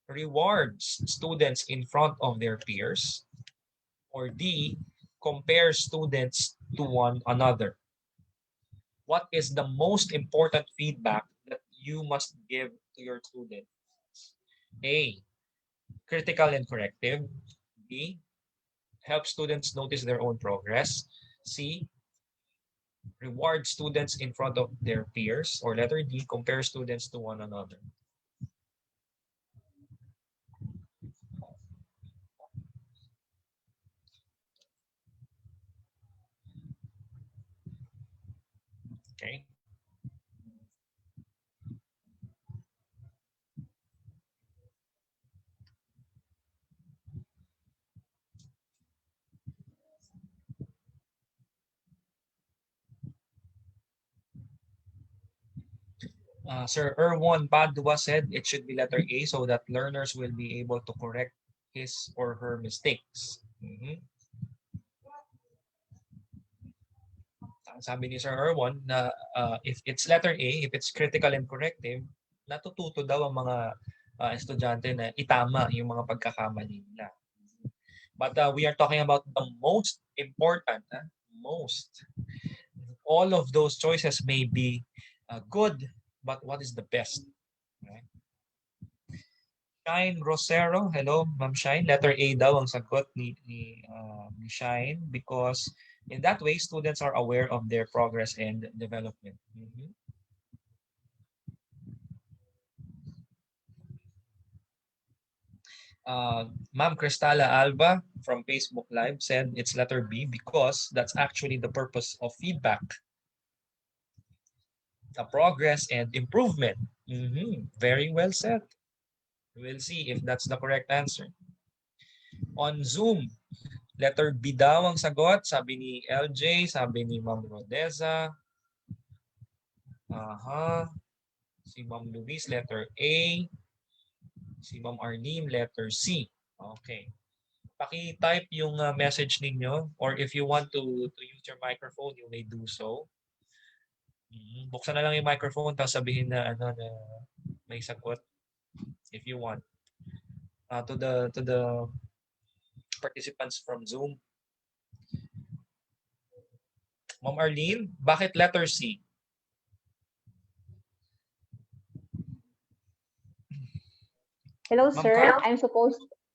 rewards students in front of their peers, or D, compares students to one another. What is the most important feedback that you must give to your students? A, critical and corrective. B, help students notice their own progress. C, reward students in front of their peers. Or letter D, compare students to one another. Okay. Sir Erwin Padua said it should be letter A so that learners will be able to correct his or her mistakes. Sabi ni Sir Erwin na if it's letter A, if it's critical and corrective, natututo daw ang mga estudyante na itama yung mga pagkakamali nila. But we are talking about the most important, most. All of those choices may be good, but what is the best? Okay. Shine Rosero, hello Ma'am Shine. Letter A daw ang sagot ni Shine because in that way, students are aware of their progress and development. Ma'am Cristala Alba from Facebook Live said it's letter B because that's actually the purpose of feedback. The progress and improvement. Very well said. We'll see if that's the correct answer. On Zoom, letter B daw ang sagot. Sabi ni LJ, sabi ni Ma'am Rodeza. Si Ma'am Luis, letter A. Si Ma'am Arlene, letter C. Okay. Paki-type yung message ninyo or if you want to use your microphone, you may do so. Buksan na lang yung microphone tapos sabihin na na may sagot. if you want. To the participants from Zoom. Ma'am Arlene, bakit letter C? Hello, Ma'am sir. Carl?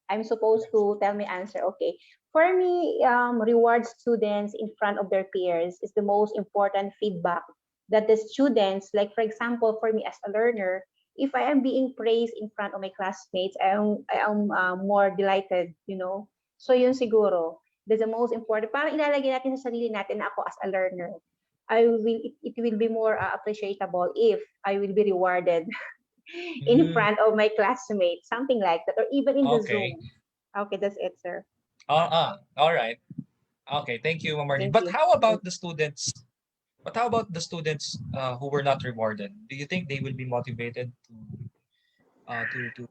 I'm supposed to tell my answer. Okay. For me, reward students in front of their peers is the most important feedback that the students, like for example, for me as a learner, if I am being praised in front of my classmates, I am more delighted, you know. So yun siguro, that's the most important. Parang ilalagay natin sa sarili natin na ako as a learner. It will be more appreciable if I will be rewarded in Mm, front of my classmates, something like that, or even in the okay. Zoom. Okay, that's it, sir. All right. Okay, thank you, Ma'am Arlene. Thank But you. how about the students? But how about the students who were not rewarded? Do you think they will be motivated uh, to to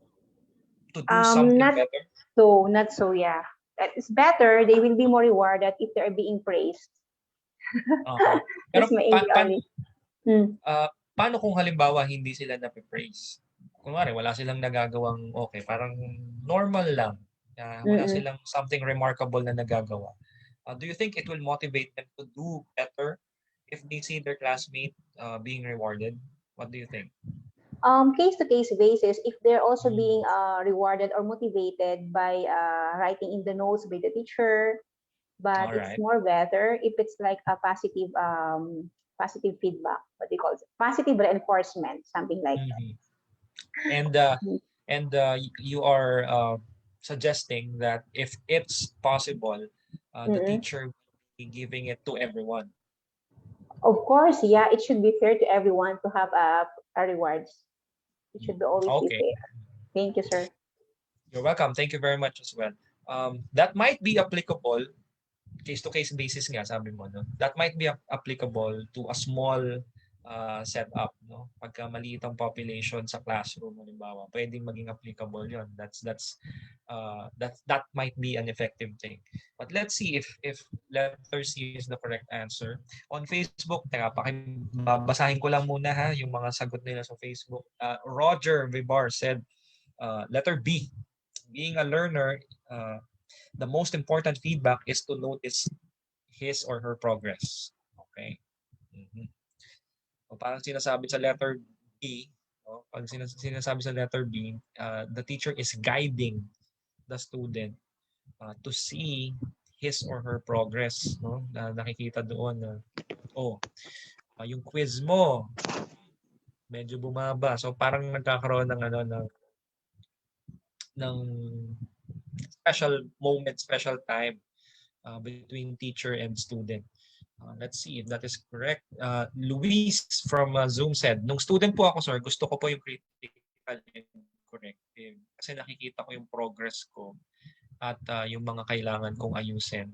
to do something Not better? not so, yeah. It's better, they will be more rewarded if they're being praised. Uh-huh. Pero That's my only. Hmm. paano kung halimbawa hindi sila nape-praise? Kunwari, wala silang nagagawang okay, parang normal lang. Wala Mm-mm. silang something remarkable na nagagawa. Do you think it will motivate them to do better if they see their classmate being rewarded? What do you think? Case to case basis, if they're also Mm. being rewarded or motivated by writing in the notes by the teacher, but All it's right. more better if it's like a positive feedback. What do you call it? Positive reinforcement, something like that. Mhm. And you are suggesting that if it's possible, the Mm-mm. teacher will be giving it to everyone. Of course, yeah, it should be fair to everyone to have a rewards. It should be always be Okay. fair. Thank you, sir. You're welcome. Thank you very much as well. That might be applicable case-to-case basis nga sabi mo, no? That might be applicable to a small setup, no? Pagka maliit ang population sa classroom, halimbawa, pwedeng maging applicable 'yon. That might be an effective thing. But let's see if letter C is the correct answer. On Facebook, teka, babasahin ko lang muna ha yung mga sagot nila sa Facebook. Roger Vibar said letter B. Being a learner, the most important feedback is to notice his or her progress. Okay? Mhm. O parang sinasabi sa letter B, no? Pag sinasabi sa letter B, the teacher is guiding the student to see his or her progress, no? Na nakikita doon na yung quiz mo medyo bumaba. So parang nagkakaroon ng ng special moment, special time between teacher and student. Let's see if that is correct. Luis from Zoom said, nung student po ako, sir, gusto ko po yung critical and corrective kasi nakikita ko yung progress ko at yung mga kailangan kong ayusin.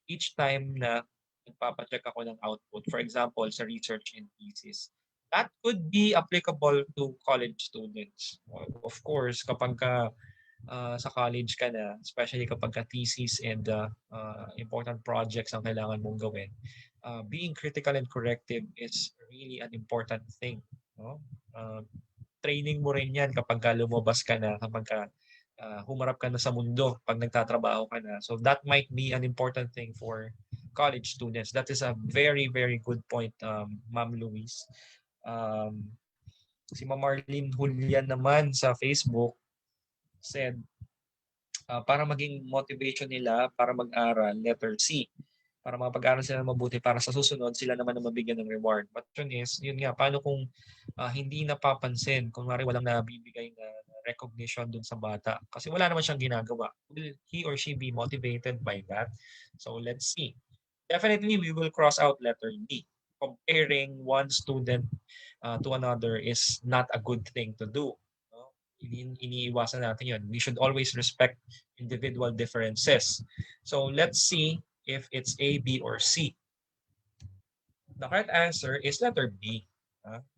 Each time na nagpapacheck ako ng output, for example, sa research and thesis, that could be applicable to college students. Of course, kapag sa college ka na, especially kapag thesis and important projects ang kailangan mong gawin, being critical and corrective is really an important thing. No? Training mo rin yan kapag lumabas ka na, kapag humarap ka na sa mundo, pag nagtatrabaho ka na. So that might be an important thing for college students. That is a very, very good point, Ma'am Louise. Si Ma'am Marlene Julian naman sa Facebook said, para maging motivation nila para mag-aral, letter C. Para makapag-aral sila mabuti para sa susunod, sila naman na mabigyan ng reward. But yun nga, paano kung hindi napapansin, kung walang nabibigay na recognition dun sa bata? Kasi wala naman siyang ginagawa. Will he or she be motivated by that? So let's see. Definitely, we will cross out letter D. Comparing one student to another is not a good thing to do. Iniiwasan natin yun. We should always respect individual differences. So let's see if it's A, B, or C. The correct answer is letter B.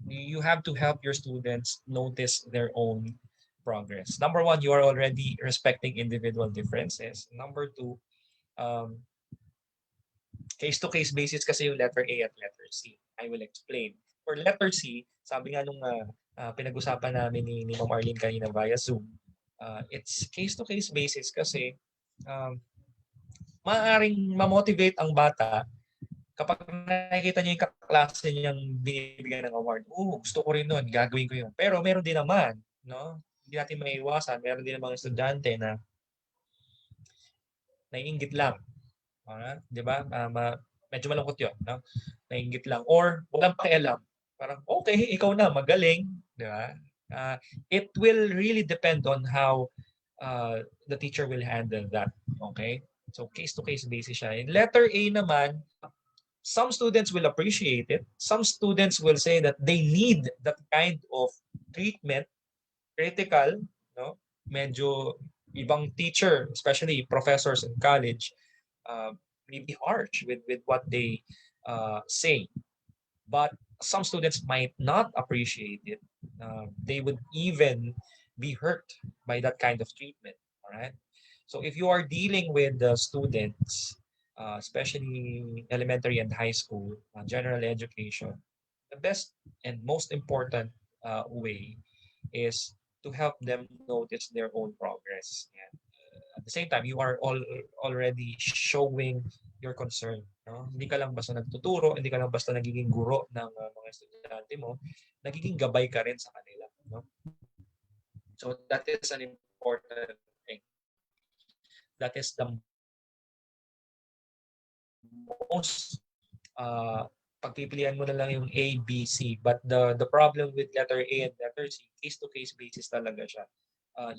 You have to help your students notice their own progress. Number one, you are already respecting individual differences. Number two, case-to-case basis kasi yung letter A at letter C. I will explain. For letter C, sabi nga nung pinag-usapan namin ni Ma'am Arlene kanina via Zoom. It's case-to-case basis kasi maaaring ma-motivate ang bata kapag nakikita niya yung kaklase niyang binibigyan ng award. Gusto ko rin nun, gagawin ko yun. Pero meron din naman, no? Hindi natin maiiwasan, meron din mga estudyante na naiinggit lang. Di ba? Medyo malungkot yun, no? Naiinggit lang. Or walang pakialam. Parang, okay, ikaw na, magaling. Di ba? It will really depend on how the teacher will handle that. Okay? So, case-to-case basis siya. In letter A naman, some students will appreciate it. Some students will say that they need that kind of treatment, critical, no? Medyo ibang teacher, especially professors in college, may be harsh with what they say. But some students might not appreciate it. They would even be hurt by that kind of treatment. All right. So if you are dealing with the students, especially elementary and high school, general education, the best and most important way is to help them notice their own progress. And at the same time, you are already showing your concern. No? Hindi ka lang basta nagtuturo, hindi ka lang basta nagiging guro ng mga estudyante mo, nagiging gabay ka rin sa kanila. No? So that is an important thing. That is the most pagpipilian mo na lang yung A, B, C. But the problem with letter A and letter C, case-to-case basis talaga siya.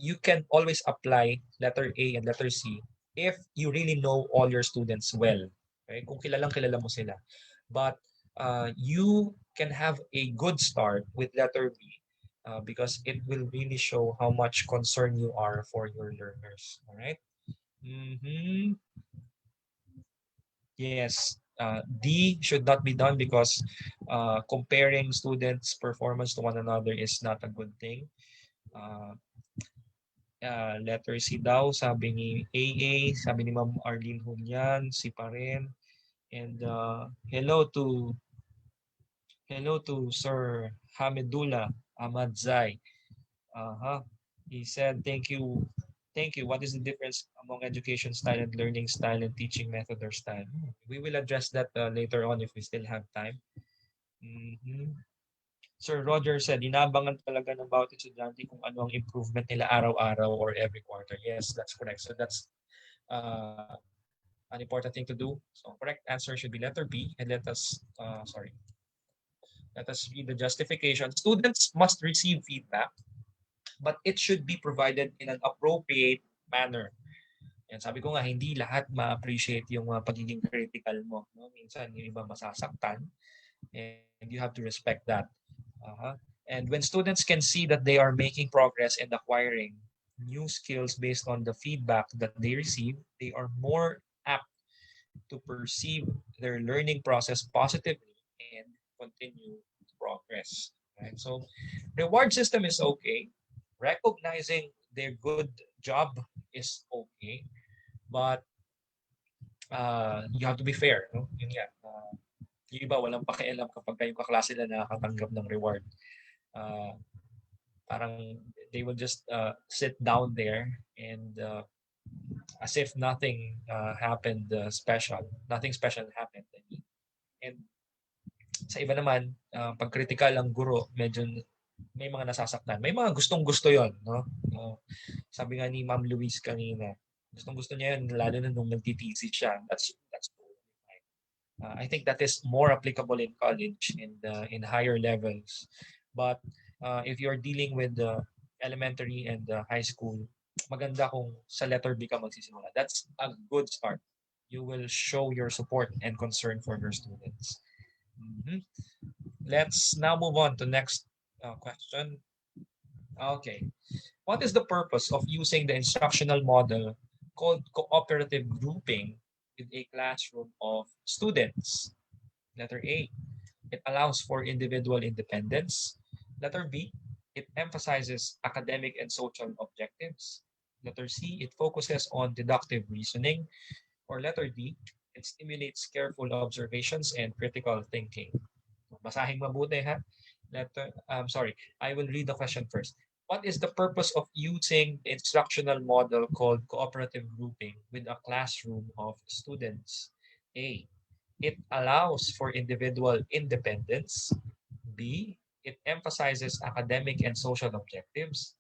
You can always apply letter A and letter C if you really know all your students well. Okay? Kung kilala mo sila. But you can have a good start with letter B because it will really show how much concern you are for your learners. All right? Yes. D should not be done because comparing students' performance to one another is not a good thing. Letter C daw, sabi ni AA, sabi ni Ma'am Arlene Hunyan, si pa rin. And hello to Sir Hamidullah Ahmadzai. He said, thank you. What is the difference among education style and learning style and teaching method or style? We will address that later on if we still have time. Sir Roger said, inabangan talaga ng bawat estudyante kung ano ang improvement nila araw-araw or every quarter. Yes, that's correct. So that's an important thing to do. So correct answer should be letter B. And let us read the justification. Students must receive feedback, but it should be provided in an appropriate manner. Yan, sabi ko nga, hindi lahat ma-appreciate yung pagiging critical mo. No? Minsan, yung iba masasaktan. And you have to respect that. And when students can see that they are making progress and acquiring new skills based on the feedback that they receive, they are more apt to perceive their learning process positively and continue to progress. Right? So, reward system is okay. Recognizing their good job is okay. But you have to be fair. No? Yun nga. Yung iba, walang pakialam kapag kayong kaklase na nakakatanggap ng reward. Parang they will just sit down there and as if nothing happened special. Nothing special happened. I mean. And sa iba naman, pag critical ang guro, medyo may mga nasasaktan. May mga gustong-gusto yon, no? Sabi nga ni Ma'am Louise kanina, gustong-gusto niya yun, lalo na nung nagtitisi siya. That's I think that is more applicable in college and in higher levels. But if you're dealing with elementary and high school, maganda kung sa letter B ka magsisimula. That's a good start. You will show your support and concern for your students. Let's now move on to next question. Okay. What is the purpose of using the instructional model called cooperative grouping with a classroom of students? Letter A, it allows for individual independence. Letter B, it emphasizes academic and social objectives. Letter C, it focuses on deductive reasoning. Or letter D, it stimulates careful observations and critical thinking. Basahin mabuti ha. Sorry, I will read the question first. What is the purpose of using the instructional model called cooperative grouping with a classroom of students? A. It allows for individual independence. B. It emphasizes academic and social objectives.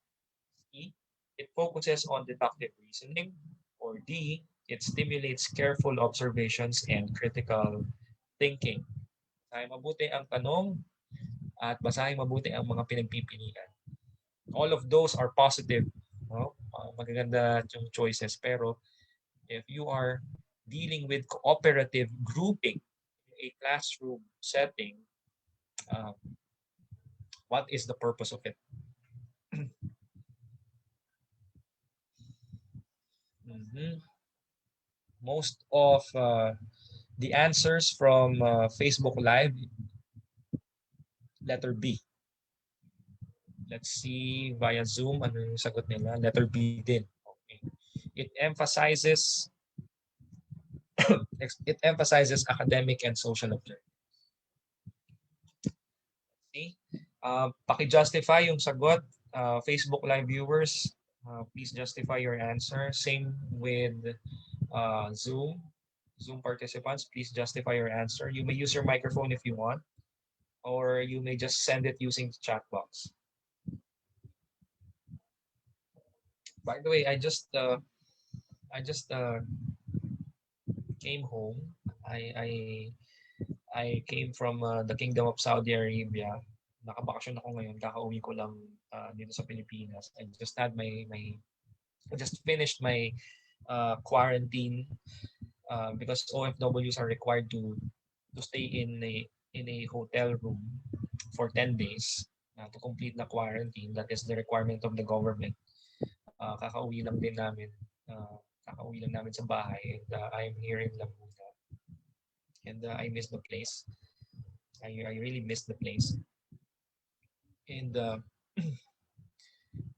C. It focuses on deductive reasoning. Or D. It stimulates careful observations and critical thinking. Basahin mabuti ang tanong at basahin mabuti ang mga pinagpipilian. All of those are positive. No? Magaganda yung choices. Pero if you are dealing with cooperative grouping in a classroom setting, what is the purpose of it? Most of the answers from Facebook Live, letter B. Let's see via Zoom, ano yung sagot nila? Letter B din. Okay. It emphasizes academic and social objectives. See? Paki-justify yung sagot. Facebook Live viewers, please justify your answer. Same with Zoom. Zoom participants, please justify your answer. You may use your microphone if you want, or you may just send it using the chat box. By the way, I just came home. I came from the Kingdom of Saudi Arabia. Nakabakasyon ako ngayon. Kakauwi ko lang dito sa Pilipinas. I just finished my quarantine because OFWs are required to stay in a hotel room for 10 days to complete the quarantine. That is the requirement of the government. Kakauwi lang namin sa bahay, and I'm here in Laguna, and I miss the place. I really miss the place, and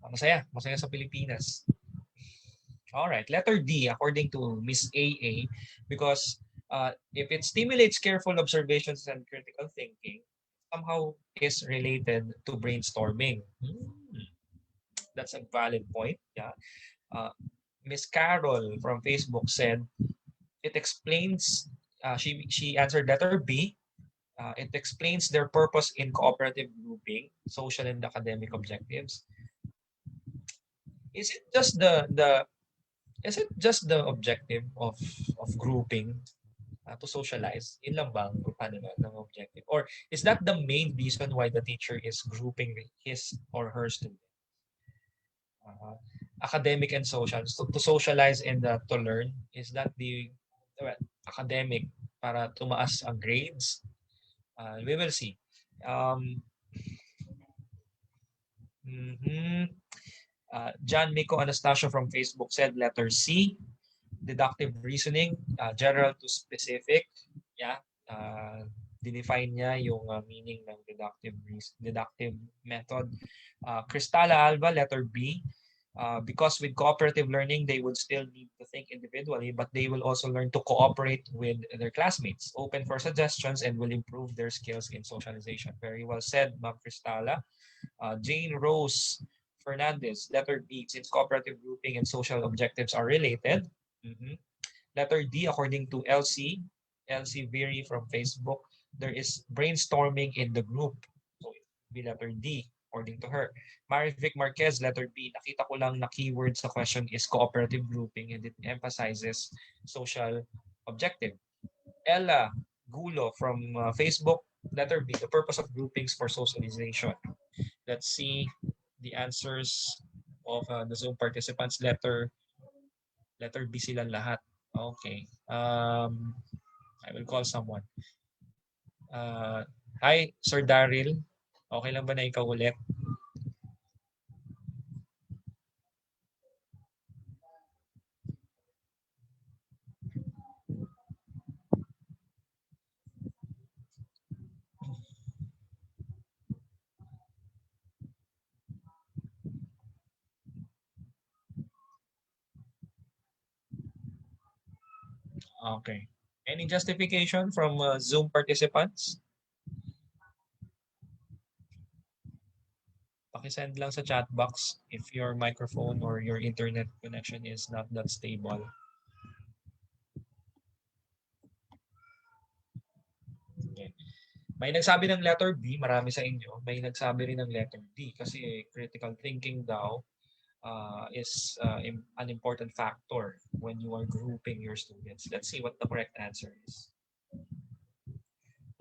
masaya sa Pilipinas. All right, letter D, according to Miss AA, because if it stimulates careful observations and critical thinking, somehow is related to brainstorming. That's a valid point. Yeah. Miss Carol from Facebook said it explains. She answered letter B. It explains their purpose in cooperative grouping, social and academic objectives. Is it just the objective of grouping to socialize? In lang bang ng objective? Or is that the main reason why the teacher is grouping his or her students? Academic and social. So to socialize and to learn, is that the academic para tumaas ang grades? We will see. John Miko Anastasio from Facebook said letter C, deductive reasoning, general to specific. Yeah, define niya yung meaning ng deductive method. Cristala Alba, letter B, because with cooperative learning, they would still need to think individually, but they will also learn to cooperate with their classmates, open for suggestions, and will improve their skills in socialization. Very well said, Ma'am Cristala. Jane Rose Fernandez, letter B, since cooperative grouping and social objectives are related. Letter D, according to Elsie Viri from Facebook, there is brainstorming in the group. So it would be letter D, according to her. Marivic Marquez, letter B, nakita ko lang na keyword sa question is cooperative grouping, and it emphasizes social objective. Ella Gulo from Facebook, letter B, the purpose of groupings for socialization. Let's see the answers of the Zoom participants. Letter B silang lahat. Okay. I will call someone. Hi, Sir Daryl. Okay lang ba na ikaw ulit? Okay. Any justification from Zoom participants? Pakisend lang sa chat box if your microphone or your internet connection is not that stable. Okay. May nagsabi ng letter B, marami sa inyo. May nagsabi rin ng letter D kasi critical thinking daw is an important factor when you are grouping your students. Let's see what the correct answer is.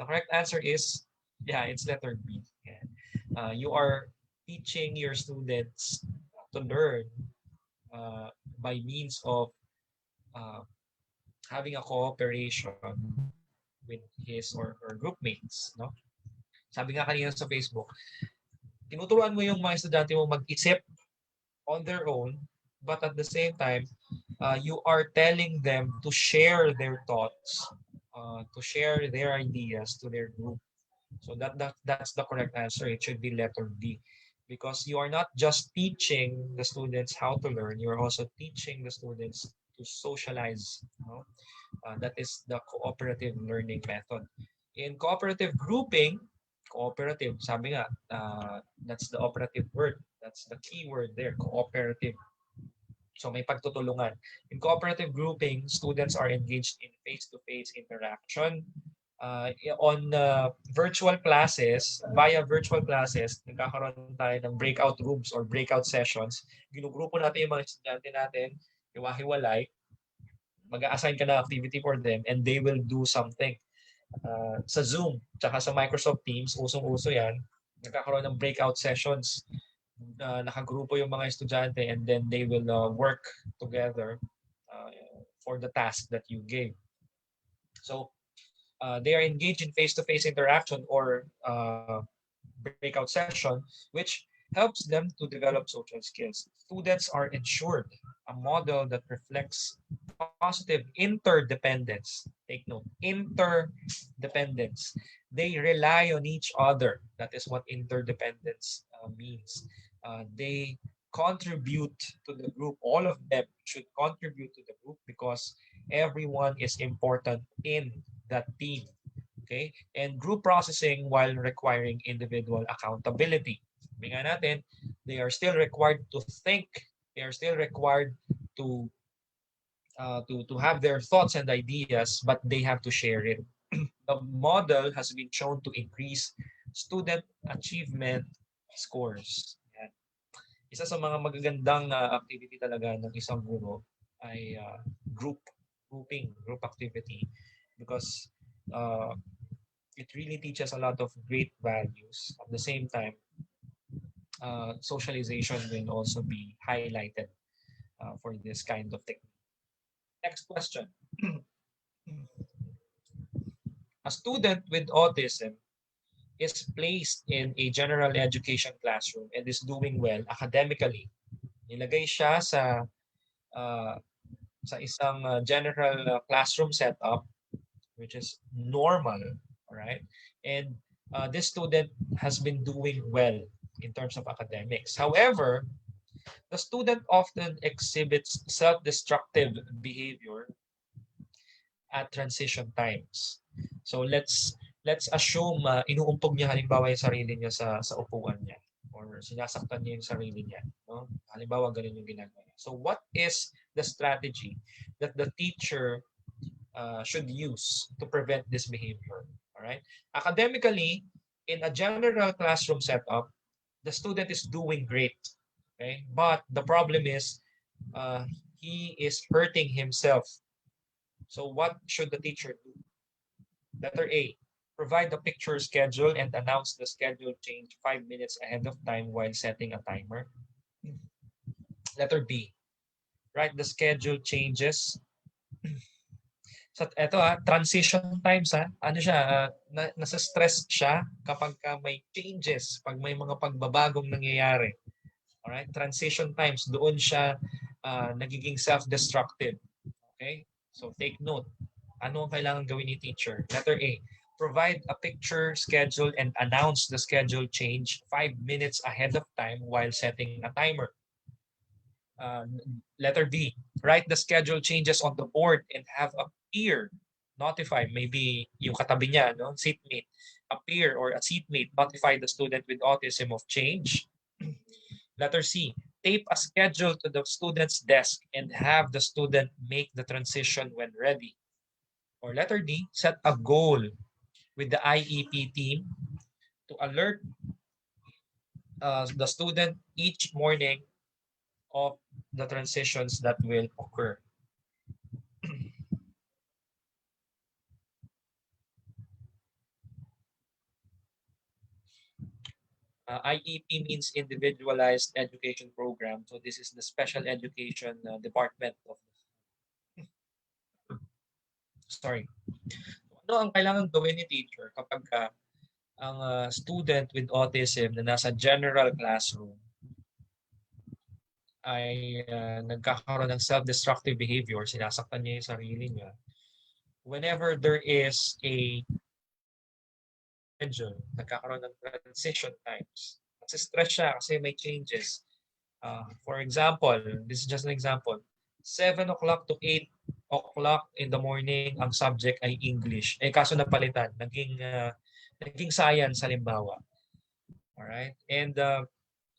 The correct answer is, yeah, it's letter B. Yeah. You are teaching your students to learn by means of having a cooperation with his or her group mates. No? Sabi nga kanina sa Facebook, tinuturuan mo yung mga estudyante mo mag-isip on their own, but at the same time, you are telling them to share their thoughts, to share their ideas to their group. So that's the correct answer. It should be letter D. Because you are not just teaching the students how to learn, you're also teaching the students to socialize. No? That is the cooperative learning method. In cooperative grouping, cooperative, sabi nga, that's the operative word. That's the key word there, cooperative. So may pagtutulungan. In cooperative grouping, students are engaged in face-to-face interaction. On virtual classes, via virtual classes, nagkakaroon tayo ng breakout rooms or breakout sessions. Ginugrupo natin yung mga estudyante natin, hiwa-hiwalay, mag-a-assign ka na activity for them and they will do something. Sa Zoom, tsaka sa Microsoft Teams, usong-uso yan, nagkakaroon ng breakout sessions. Nakagrupo yung mga estudyante and then they will work together for the task that you gave. So, they are engaged in face-to-face interaction or breakout session, which helps them to develop social skills. Students are ensured a model that reflects positive interdependence. Take note, interdependence. They rely on each other. That is what interdependence means. They contribute to the group. All of them should contribute to the group because everyone is important in that team. Okay? And group processing while requiring individual accountability. Sabi nga natin, they are still required to think. They are still required to have their thoughts and ideas, but they have to share it. The model has been shown to increase student achievement scores. Yan. Isa sa mga magagandang activity talaga ng isang guro ay group activity because it really teaches a lot of great values. At the same time, socialization will also be highlighted for this kind of technique. Next question. A student with autism is placed in a general education classroom and is doing well academically. Nilagay siya sa isang general classroom setup which is normal, all right? And this student has been doing well in terms of academics. However, the student often exhibits self-destructive behavior at transition times. So let's assume inuumpog niya halimbawa yung sarili niya sa upuan niya or sinasaktan niya yung sarili niya, no? Halimbawa ganun yung ginagawa niya. So what is the strategy that the teacher should use to prevent this behavior? All right? Academically, in a general classroom setup, the student is doing great. Okay? But the problem is he is hurting himself. So what should the teacher do? Letter A, provide the picture schedule and announce the schedule change 5 minutes ahead of time while setting a timer. Letter B, write the schedule changes. So eto transition times ano siya, nasa stress siya kapag may changes, pag may mga pagbabagong nangyayari. Alright, transition times, doon siya nagiging self-destructive. Okay? So take note. Ano ang kailangan gawin ni teacher? Letter A, provide a picture schedule and announce the schedule change 5 minutes ahead of time while setting a timer. Letter B, write the schedule changes on the board and have a peer notify, maybe yung katabi niya, no? Seatmate, a peer or a seatmate notify the student with autism of change. Letter C, tape a schedule to the student's desk and have the student make the transition when ready. Or letter D, set a goal with the IEP team to alert the student each morning of the transitions that will occur. IEP means Individualized Education Program. So this is the special education department of, sorry. Ano ang kailangan gawin ni teacher kapag ang student with autism na nasa general classroom ay nagkakaroon ng self-destructive behavior, sinasaktan niya yung sarili niya. Whenever there is a schedule, nagkakaroon ng transition times. Kasi stress siya kasi may changes. For example, this is just an example. 7 o'clock to 8 o'clock in the morning, ang subject ay English. Kaso napalitan, naging science halimbawa. Alright? And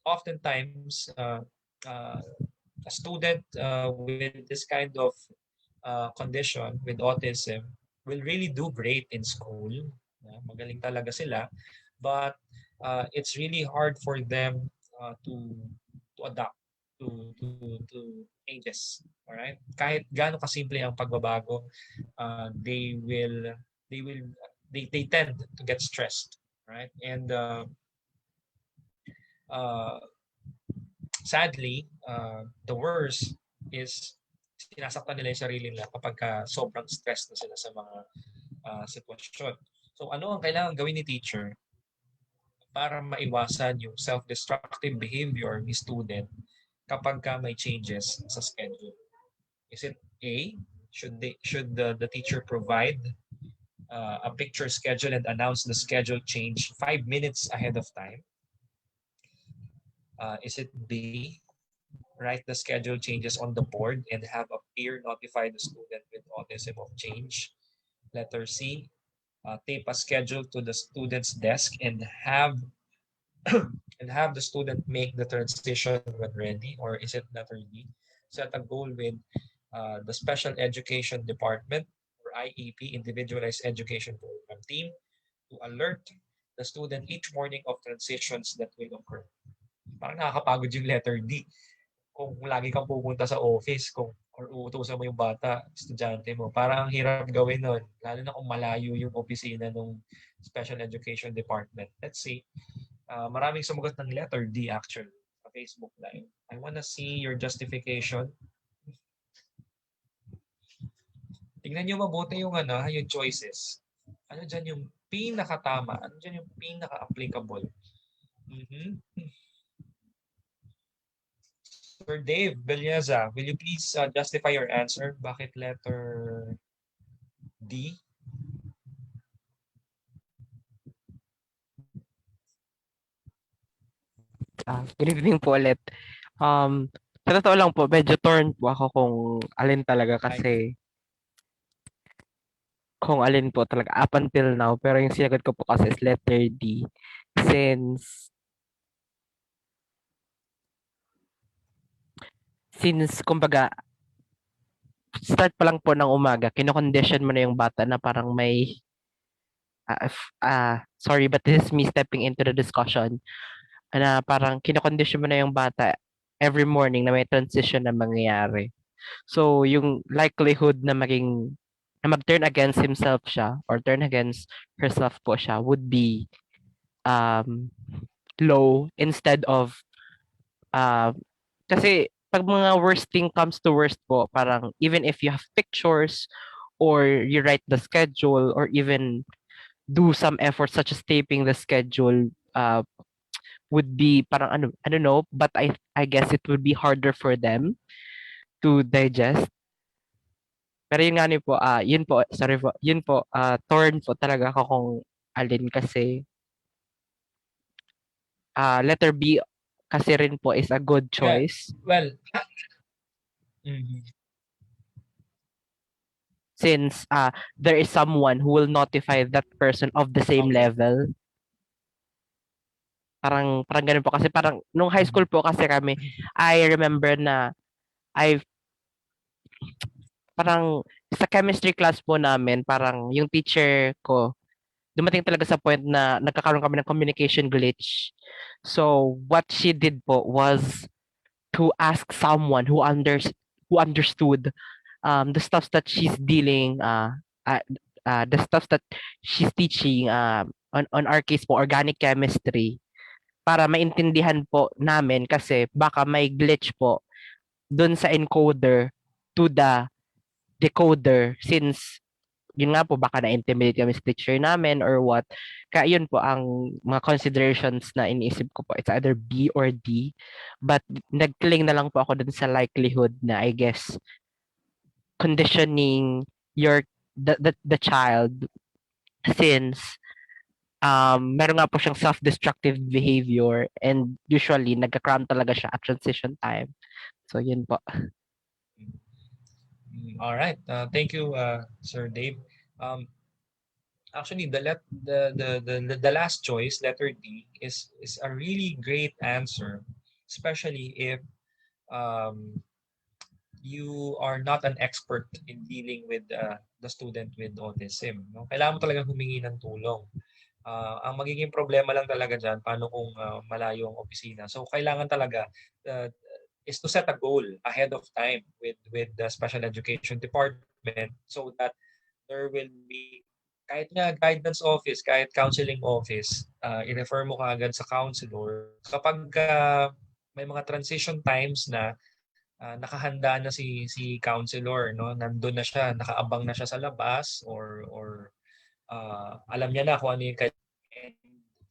oftentimes, a student with this kind of condition, with autism, will really do great in school. Magaling talaga sila. But it's really hard for them to adapt to changes. All right? Kahit gaano kasimple ang pagbabago, they tend to get stressed, right? And sadly, the worst is sinasaktan nila yung sarili nila kapag sobrang stressed na sila sa mga sitwasyon. So ano ang kailangan gawin ni teacher para maiwasan yung self-destructive behavior ni student kapag may changes sa schedule? Is it A, should the teacher provide a picture schedule and announce the schedule change 5 minutes ahead of time? Is it B, write the schedule changes on the board and have a peer notify the student with autism of change? Letter C, tape a schedule to the student's desk and have the student make the transition when ready? Or is it letter D, set a goal with the special education department or IEP, Individualized Education Program team, to alert the student each morning of transitions that will occur? Parang nakakapagod yung letter D. Kung lagi kang pupunta sa office or uutusan mo yung bata, estudyante mo, parang ang hirap gawin nun. Lalo na kung malayo yung opisina ng Special Education Department. Let's see. Maraming sumagot ng letter D actually sa Facebook Live. I wanna see your justification. Tingnan nyo mabuti yung yung choices. Ano dyan yung pinakatama? Ano dyan yung pinaka-applicable? Sir Dave Beleza, will you please justify your answer? Bakit letter D? Good evening po ulit. Sa totoo lang po, medyo torn po ako kung alin talaga kasi kung alin po talaga up until now. Pero yung sinagot ko po kasi is letter D. Since kumbaga, start pa lang po ng umaga, kinocondition mo na yung bata na parang may, sorry but this is me stepping into the discussion, na parang kinocondition mo na yung bata every morning na may transition na mangyayari. So, yung likelihood na mag-turn against himself siya or turn against herself po siya would be low instead of kasi pag mga worst thing comes to worst po, parang even if you have pictures or you write the schedule or even do some effort such as taping the schedule, would be parang I don't know, but I guess it would be harder for them to digest. Pero yun nga po, yun po, sorry po, yun po, torn po talaga ako kung alin kasi letter B kasi rin po is a good choice. Yeah. Well, since there is someone who will notify that person of the same level. Parang gano'n po kasi parang nung high school po kasi kami, I remember na I parang sa chemistry class po namin, parang yung teacher ko, dumating talaga sa point na nagkakaroon kami ng communication glitch. So, what she did po was to ask someone who understood the stuff that she's dealing uh, the stuff that she's teaching on our case po organic chemistry para maintindihan po namin kasi baka may glitch po dun sa encoder to the decoder since yun nga po baka na-intimidate kami sa teacher namin or what. Kaya yun po ang mga considerations na iniisip ko po. It's either B or D. But nagkling na lang po ako dun sa likelihood na I guess conditioning the child since meron nga po siyang self-destructive behavior and usually nagka-cram talaga siya at transition time. So yun po. All right. Thank you, Sir Dave. Actually, the last choice, letter D, is a really great answer, especially if um, you are not an expert in dealing with the student with autism. No? Kailangan mo talagang humingi ng tulong. Ang magiging problema lang talaga dyan, paano kung malayo ang opisina. So kailangan talaga uh, is to set a goal ahead of time with the special education department so that there will be kahit nga guidance office, kahit counseling office, i-refer mo kaagad sa counselor. Kapag may mga transition times na nakahanda na si counselor, no? Nandun na siya, nakaabang na siya sa labas or alam niya na kung ano yung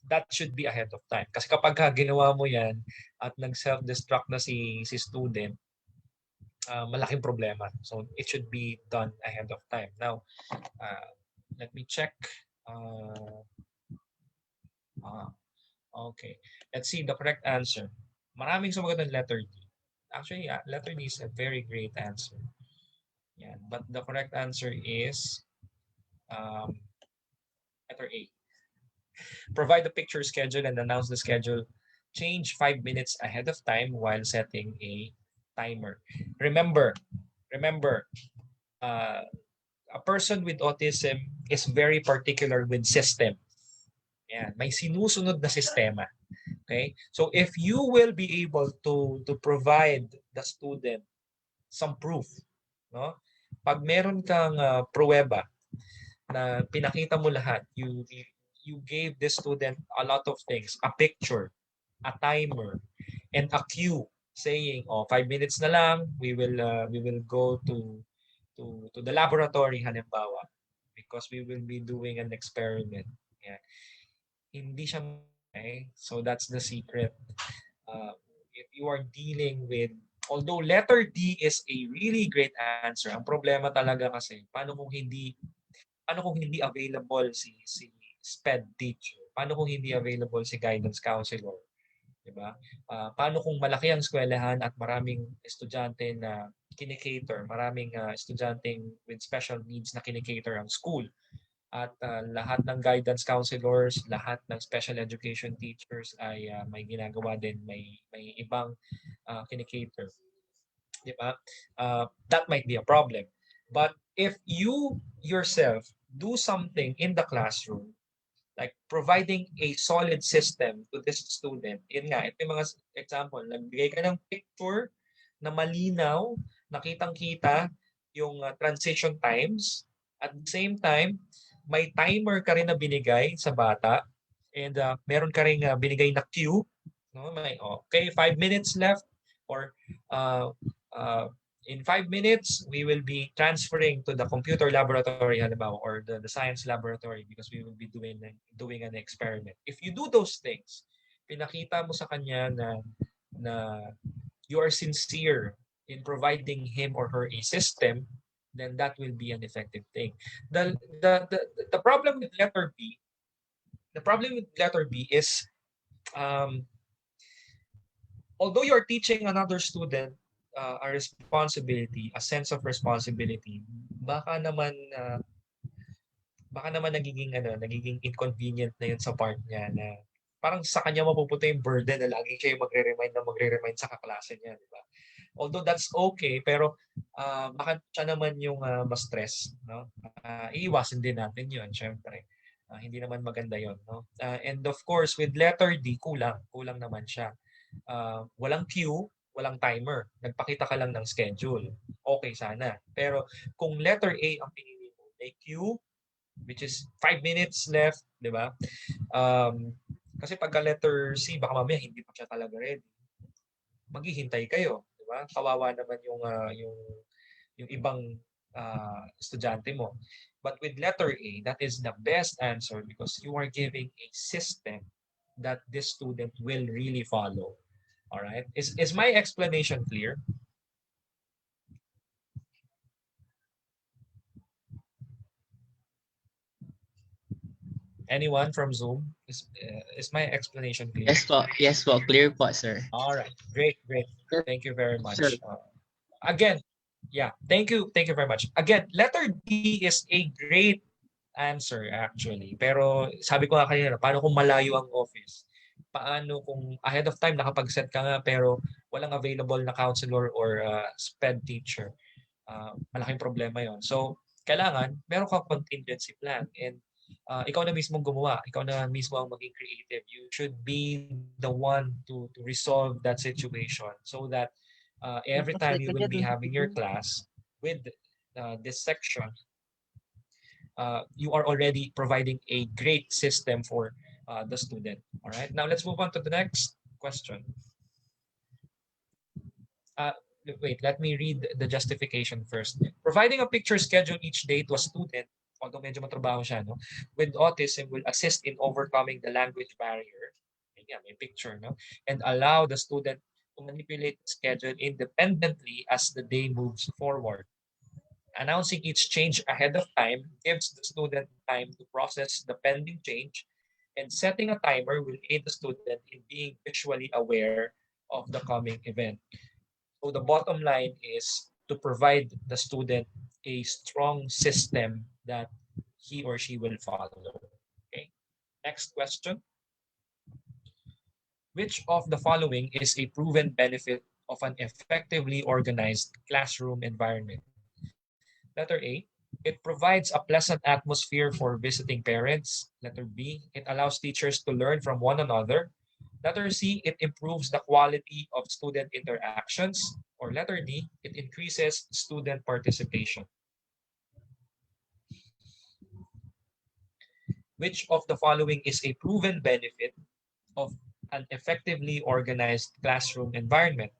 that should be ahead of time. Kasi kapag ginawa mo yan at nag-self-destruct na si student, malaking problema. So it should be done ahead of time. Now, let me check. Okay. Let's see the correct answer. Maraming sumagot ng letter D. Actually, letter D is a very great answer. Yeah, but the correct answer is letter A. Provide the picture schedule and announce the schedule. Change 5 minutes ahead of time while setting a timer. Remember, a person with autism is very particular with system. Yan, may sinusunod na sistema. Okay? So if you will be able to provide the student some proof, no? Pag meron kang pruweba na pinakita mo lahat, you gave the student a lot of things, a picture, a timer, and a cue saying, oh, 5 minutes na lang, we will go to the laboratory halimbawa because we will be doing an experiment. Yeah. Hindi siya okay? So that's the secret. If you are dealing with, although letter D is a really great answer, ang problema talaga kasi paano kung hindi available si SPED teacher? Paano kung hindi available si guidance counselor? 'Di ba? Paano kung malaki ang eskwelahan at maraming estudyante na kinikater, maraming estudyanteng with special needs na kinikater ang school? At lahat ng guidance counselors, lahat ng special education teachers ay may ginagawa din, may ibang kinikater. Di ba? That might be a problem. But if you yourself do something in the classroom, like providing a solid system to this student, yun nga, ito yung mga example, nagbigay ka ng picture na malinaw, nakitang-kita yung transition times, at the same time, may timer ka rin na binigay sa bata and meron ka rin binigay na cue, no? May okay, 5 minutes left or in 5 minutes we will be transferring to the computer laboratory halimbawa or the science laboratory because we will be doing an experiment. If you do those things, pinakita mo sa kanya na you are sincere in providing him or her a system, then that will be an effective thing. The problem with letter B, is although you're teaching another student a responsibility, a sense of responsibility, baka naman nagiging inconvenient na yun sa part niya na parang sa kanya mapupunta yung burden na lagi siya yung magre-remind sa kaklase niya, di ba? Although that's okay, pero baka siya naman yung ma-stress, no? Iiwasan din natin yun, syempre. Hindi naman maganda yun, no? And of course, with letter D, kulang naman siya. Walang cue, walang timer. Nagpakita ka lang ng schedule. Okay sana. Pero kung letter A ang pinili mo, may cue, which is 5 minutes left, di ba? Kasi pagka letter C, baka mamaya hindi pa siya talaga ready. Maghihintay kayo, di ba? Kawawa naman yung ibang estudyante mo. But with letter A, that is the best answer because you are giving a system that this student will really follow. All right? Is my explanation clear? Anyone from Zoom? Is my explanation clear? Yes po, clear po, sir. All right, great. Thank you very much. Sure. Again, yeah, thank you very much. Again, letter D is a great answer actually. Pero sabi ko nga kanina, paano kung malayo ang office? Paano kung ahead of time nakapag-set ka nga pero walang available na counselor or sped teacher? Malaking problema yon. So, kailangan meron kang contingency plan and ikaw na mismo gumawa, ikaw na mismo ang maging creative. You should be the one to resolve that situation so that every time you will be having your class with this section, you are already providing a great system for the student. All right, now let's move on to the next question. Wait, let me read the justification first. Providing a picture schedule each day to a student, although medyo matrabaho siya, no, with autism will assist in overcoming the language barrier. Yeah, may picture, no, and allow the student to manipulate the schedule independently as the day moves forward. Announcing each change ahead of time gives the student time to process the pending change, and setting a timer will aid the student in being visually aware of the coming event. So the bottom line is to provide the student a strong system that he or she will follow. Okay. Next question. Which of the following is a proven benefit of an effectively organized classroom environment? Letter A, it provides a pleasant atmosphere for visiting parents. Letter B, it allows teachers to learn from one another. Letter C, it improves the quality of student interactions. Or letter D, it increases student participation. Which of the following is a proven benefit of an effectively organized classroom environment?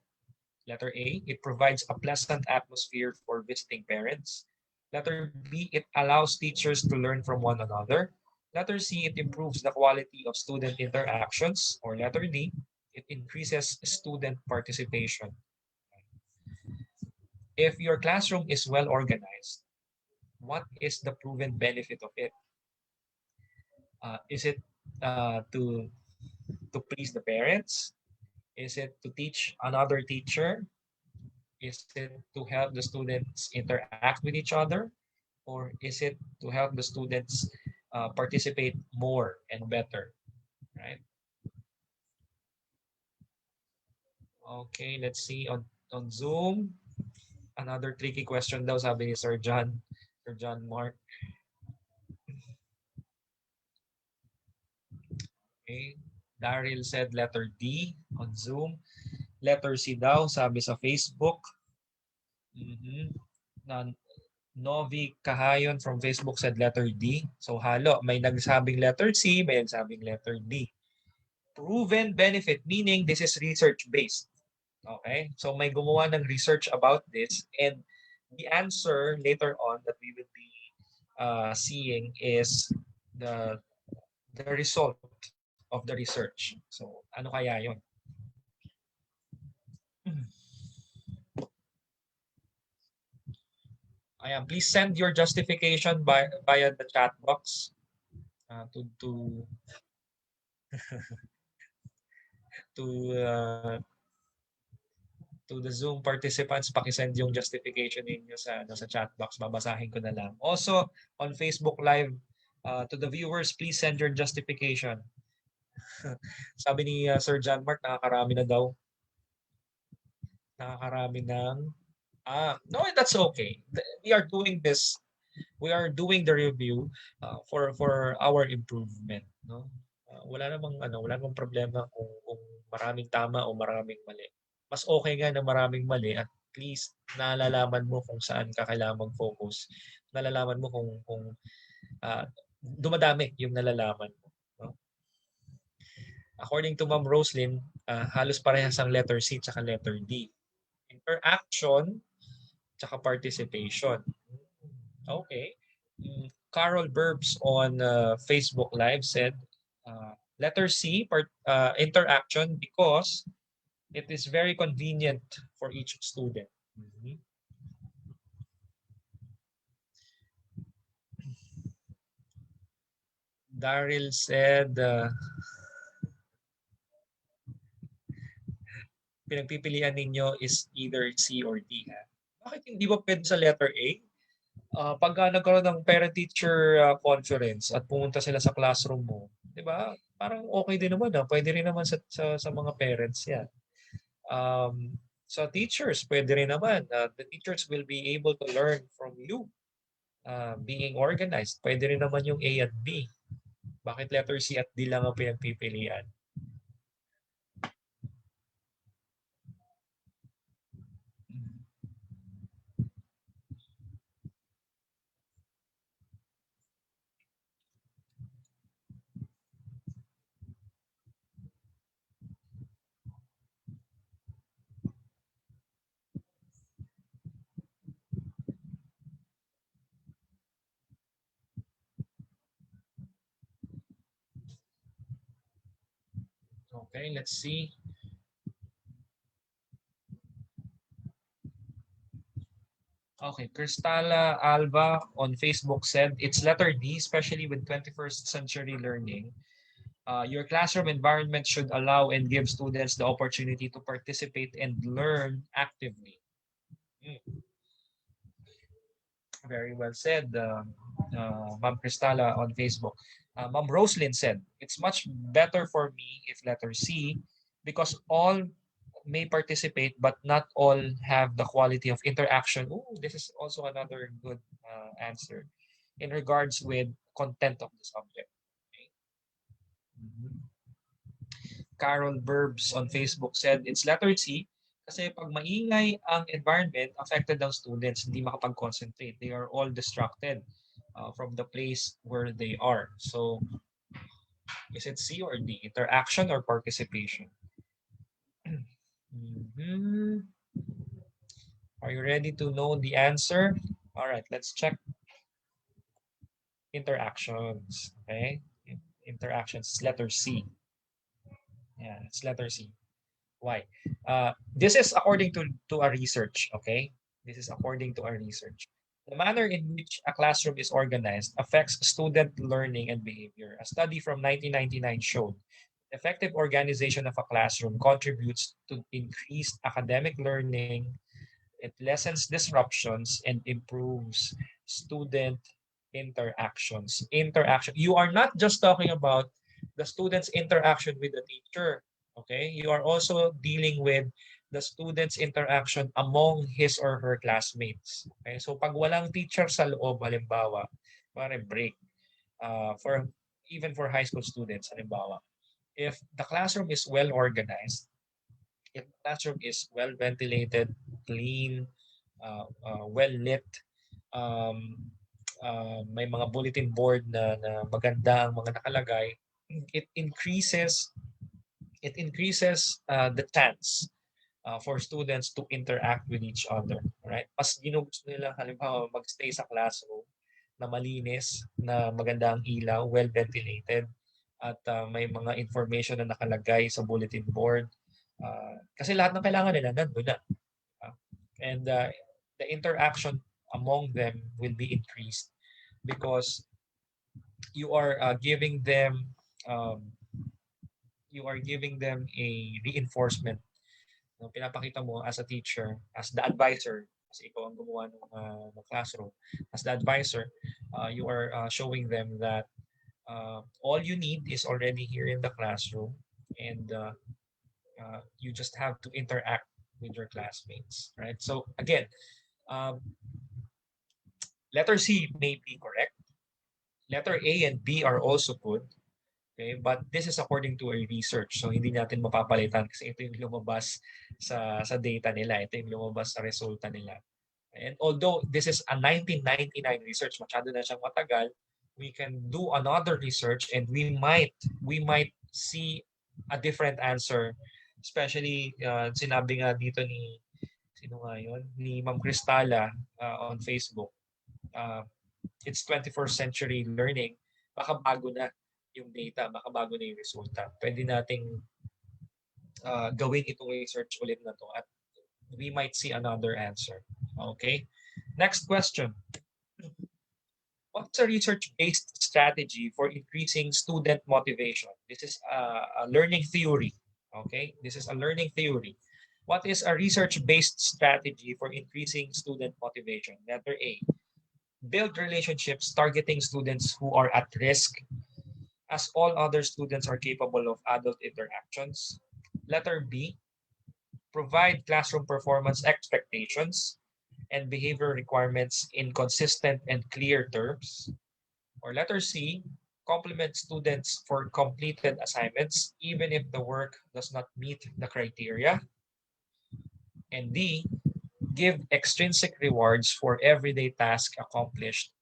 Letter A, it provides a pleasant atmosphere for visiting parents. Letter B, it allows teachers to learn from one another. Letter C, it improves the quality of student interactions. Or letter D, it increases student participation. If your classroom is well organized, what is the proven benefit of it? Is it to please the parents? Is it to teach another teacher? Is it to help the students interact with each other? Or is it to help the students participate more and better? Right? Okay, let's see on Zoom. Another tricky question daw, sabi ni Sir John Mark. Okay. Daryl said letter D on Zoom. Letter C daw, sabi sa Facebook. Novi Kahayon from Facebook said letter D. So halo, may nagsabing letter C, may nagsabing letter D. Proven benefit, meaning this is research-based. Okay? So may gumawa ng research about this, and the answer later on that we will be seeing is the result of the research. So ano kaya yon? Ayan, please send your justification via the chat box to the Zoom participants. Pakisend yung justification ninyo sa chat box. Babasahin ko na lang. Also, on Facebook Live, to the viewers, please send your justification. Sabi ni Sir John Mark, nakakarami na daw. Nakakarami ng... no, that's okay. We are doing this. We are doing the review for our improvement. No? Wala namang problema kung maraming tama o maraming mali. Mas okay nga na maraming mali at least nalalaman mo kung saan ka kailangan mag-focus. Nalalaman mo kung dumadami yung nalalaman mo. No? According to Ma'am Roslyn, halos parehas ang letter C at letter D. Interaction tsaka participation. Okay. Carol Burbs on Facebook Live said, letter C, interaction, because it is very convenient for each student. Daryl said, pinagpipilian ninyo is either C or D. Ha? Bakit hindi ba pwede sa letter A? Pagka nagkaroon ng parent-teacher conference at pumunta sila sa classroom mo, di ba? Parang okay din naman. Pwede rin naman sa mga parents yan. Sa teachers, pwede rin naman. The teachers will be able to learn from you. Being organized. Pwede rin naman yung A at B. Bakit letter C at D lang ang pinagpipilian? Okay, let's see. Okay, Cristala Alva on Facebook said, it's letter D, especially with 21st century learning. Your classroom environment should allow and give students the opportunity to participate and learn actively. Very well said, Ma'am Cristala on Facebook. Ma'am Roslyn said, it's much better for me if letter C, because all may participate but not all have the quality of interaction. This is also another good answer in regards with content of the subject. Okay. Carol Burbs on Facebook said, it's letter C kasi pag maingay ang environment, affected ang students, hindi makapag-concentrate. They are all distracted from the place where they are. So, is it C or D? Interaction or participation? Are you ready to know the answer? All right, let's check. Interactions. Okay, interactions. Letter C. Yeah, it's letter C. Why? This is according to a research. Okay, this is according to our research. The manner in which a classroom is organized affects student learning and behavior. A study from 1999 showed effective organization of a classroom contributes to increased academic learning. It lessens disruptions and improves student interactions. You are not just talking about the student's interaction with the teacher. Okay? You are also dealing with the student's interaction among his or her classmates. Okay? So pag walang teacher sa loob, halimbawa, parang break, even for high school students, halimbawa, if the classroom is well organized, if the classroom is well ventilated, clean, well lit, may mga bulletin board na maganda ang mga nakalagay, it increases the chance for students to interact with each other, right? Mas ginugusto nila halimbawa magstay sa classroom na malinis, na maganda ang ilaw, well ventilated, at may mga information na nakalagay sa bulletin board. Kasi lahat ng kailangan nila nandun na. And the interaction among them will be increased because you are giving them a reinforcement. Pinapakita mo as a teacher, as the advisor, kasi ikaw ang gumawa ng classroom, as the advisor, you are showing them that All you need is already here in the classroom, and you just have to interact with your classmates, right? So again, um, letter C may be correct. Letter A and B are also good. Okay, but this is according to a research. So hindi natin mapapalitan kasi ito yung lumabas sa data nila. Ito yung lumabas sa resulta nila. And although this is a 1999 research, masyado na siyang matagal, we can do another research and we might see a different answer. Especially sinabi nga dito ni sino nga yun? Ni Ma'am Cristala on Facebook. It's 21st century learning. Baka bago na yung data, baka bago na yung resulta. Pwede nating gawin itong research ulit na to at we might see another answer. Okay? Next question. What's a research-based strategy for increasing student motivation? This is a learning theory. Okay? This is a learning theory. What is a research-based strategy for increasing student motivation? Letter A. Build relationships targeting students who are at risk as all other students are capable of adult interactions. Letter B. Provide classroom performance expectations and behavior requirements in consistent and clear terms. Or letter C, compliment students for completed assignments even if the work does not meet the criteria. And D, give extrinsic rewards for everyday task accomplished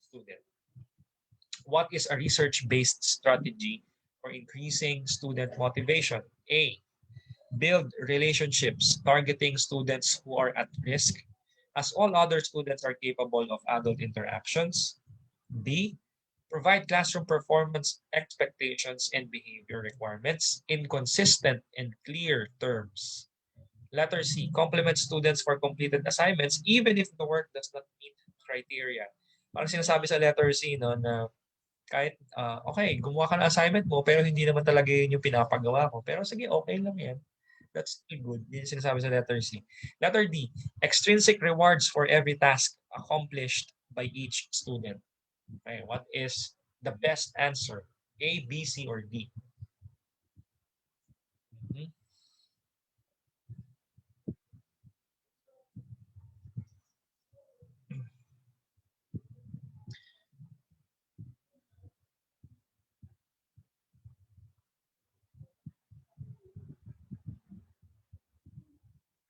student. What is a research-based strategy for increasing student motivation? A, build relationships targeting students who are at risk as all other students are capable of adult interactions. B, provide classroom performance expectations and behavior requirements in consistent and clear terms. Letter C, compliment students for completed assignments even if the work does not meet criteria. Parang sinasabi sa letter C, no, na kahit, okay, gumawa ka ng assignment mo pero hindi naman talaga yun yung pinapagawa mo. Pero sige, okay lang yan. That's still good. Yun yung sinasabi sa letter C. Letter D, extrinsic rewards for every task accomplished by each student. Okay, what is the best answer? A, B, C, or D? Mhm.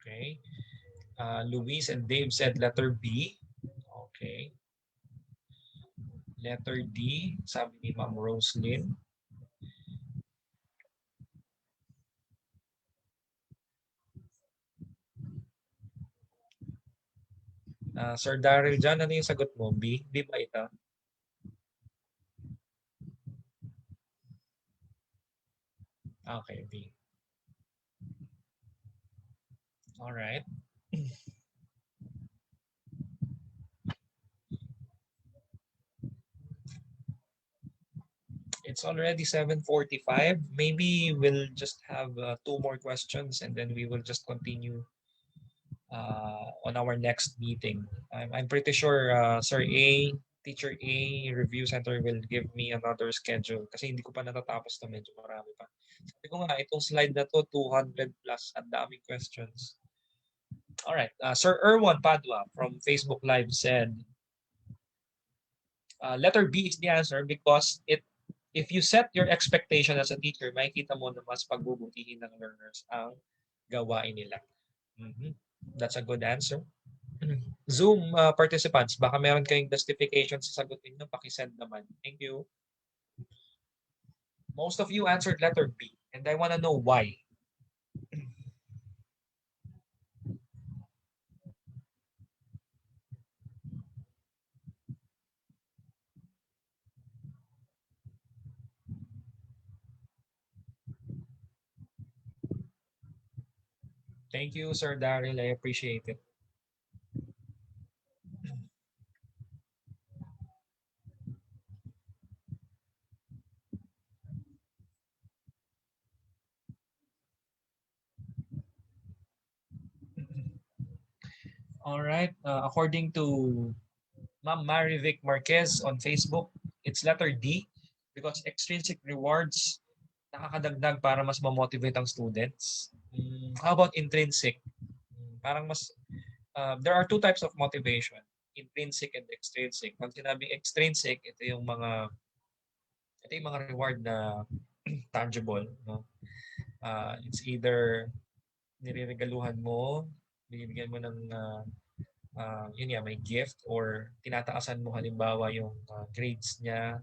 Okay. Luis and Dave said letter B. Okay. Letter D, sabi ni Ma'am Roslyn. Sir Daryl dyan, ano yung sagot mo? B? B ba ito? Okay, B. Alright. It's already 7:45. Maybe we'll just have 2 more questions and then we will just continue on our next meeting. I'm pretty sure Sir A, Teacher A Review Center will give me another schedule kasi hindi ko pa natatapos na medyo marami pa. Sabi ko nga, itong slide na to, 200 plus, ang daming questions. Alright, Sir Erwan Padua from Facebook Live said, letter B is the answer because if you set your expectation as a teacher, makikita mo na mas pagbubutihin ng learners ang gawain nila. That's a good answer. Zoom participants, baka meron kayong justification sa sagot ninyo, pakisend naman. Thank you. Most of you answered letter B, and I want to know why. Thank you, Sir Daryl. I appreciate it. All right. According to Ma'am Marivic Marquez on Facebook, it's letter D. Because extrinsic rewards nakakadagdag para mas ma-motivate ang students. How about intrinsic? Parang mas there are two types of motivation, intrinsic and extrinsic. Pag sinabing extrinsic, ito yung mga reward na tangible, no? It's either nireregaluhan mo, binibigyan mo ng yun nga, may gift, or tinataasan mo halimbawa yung grades niya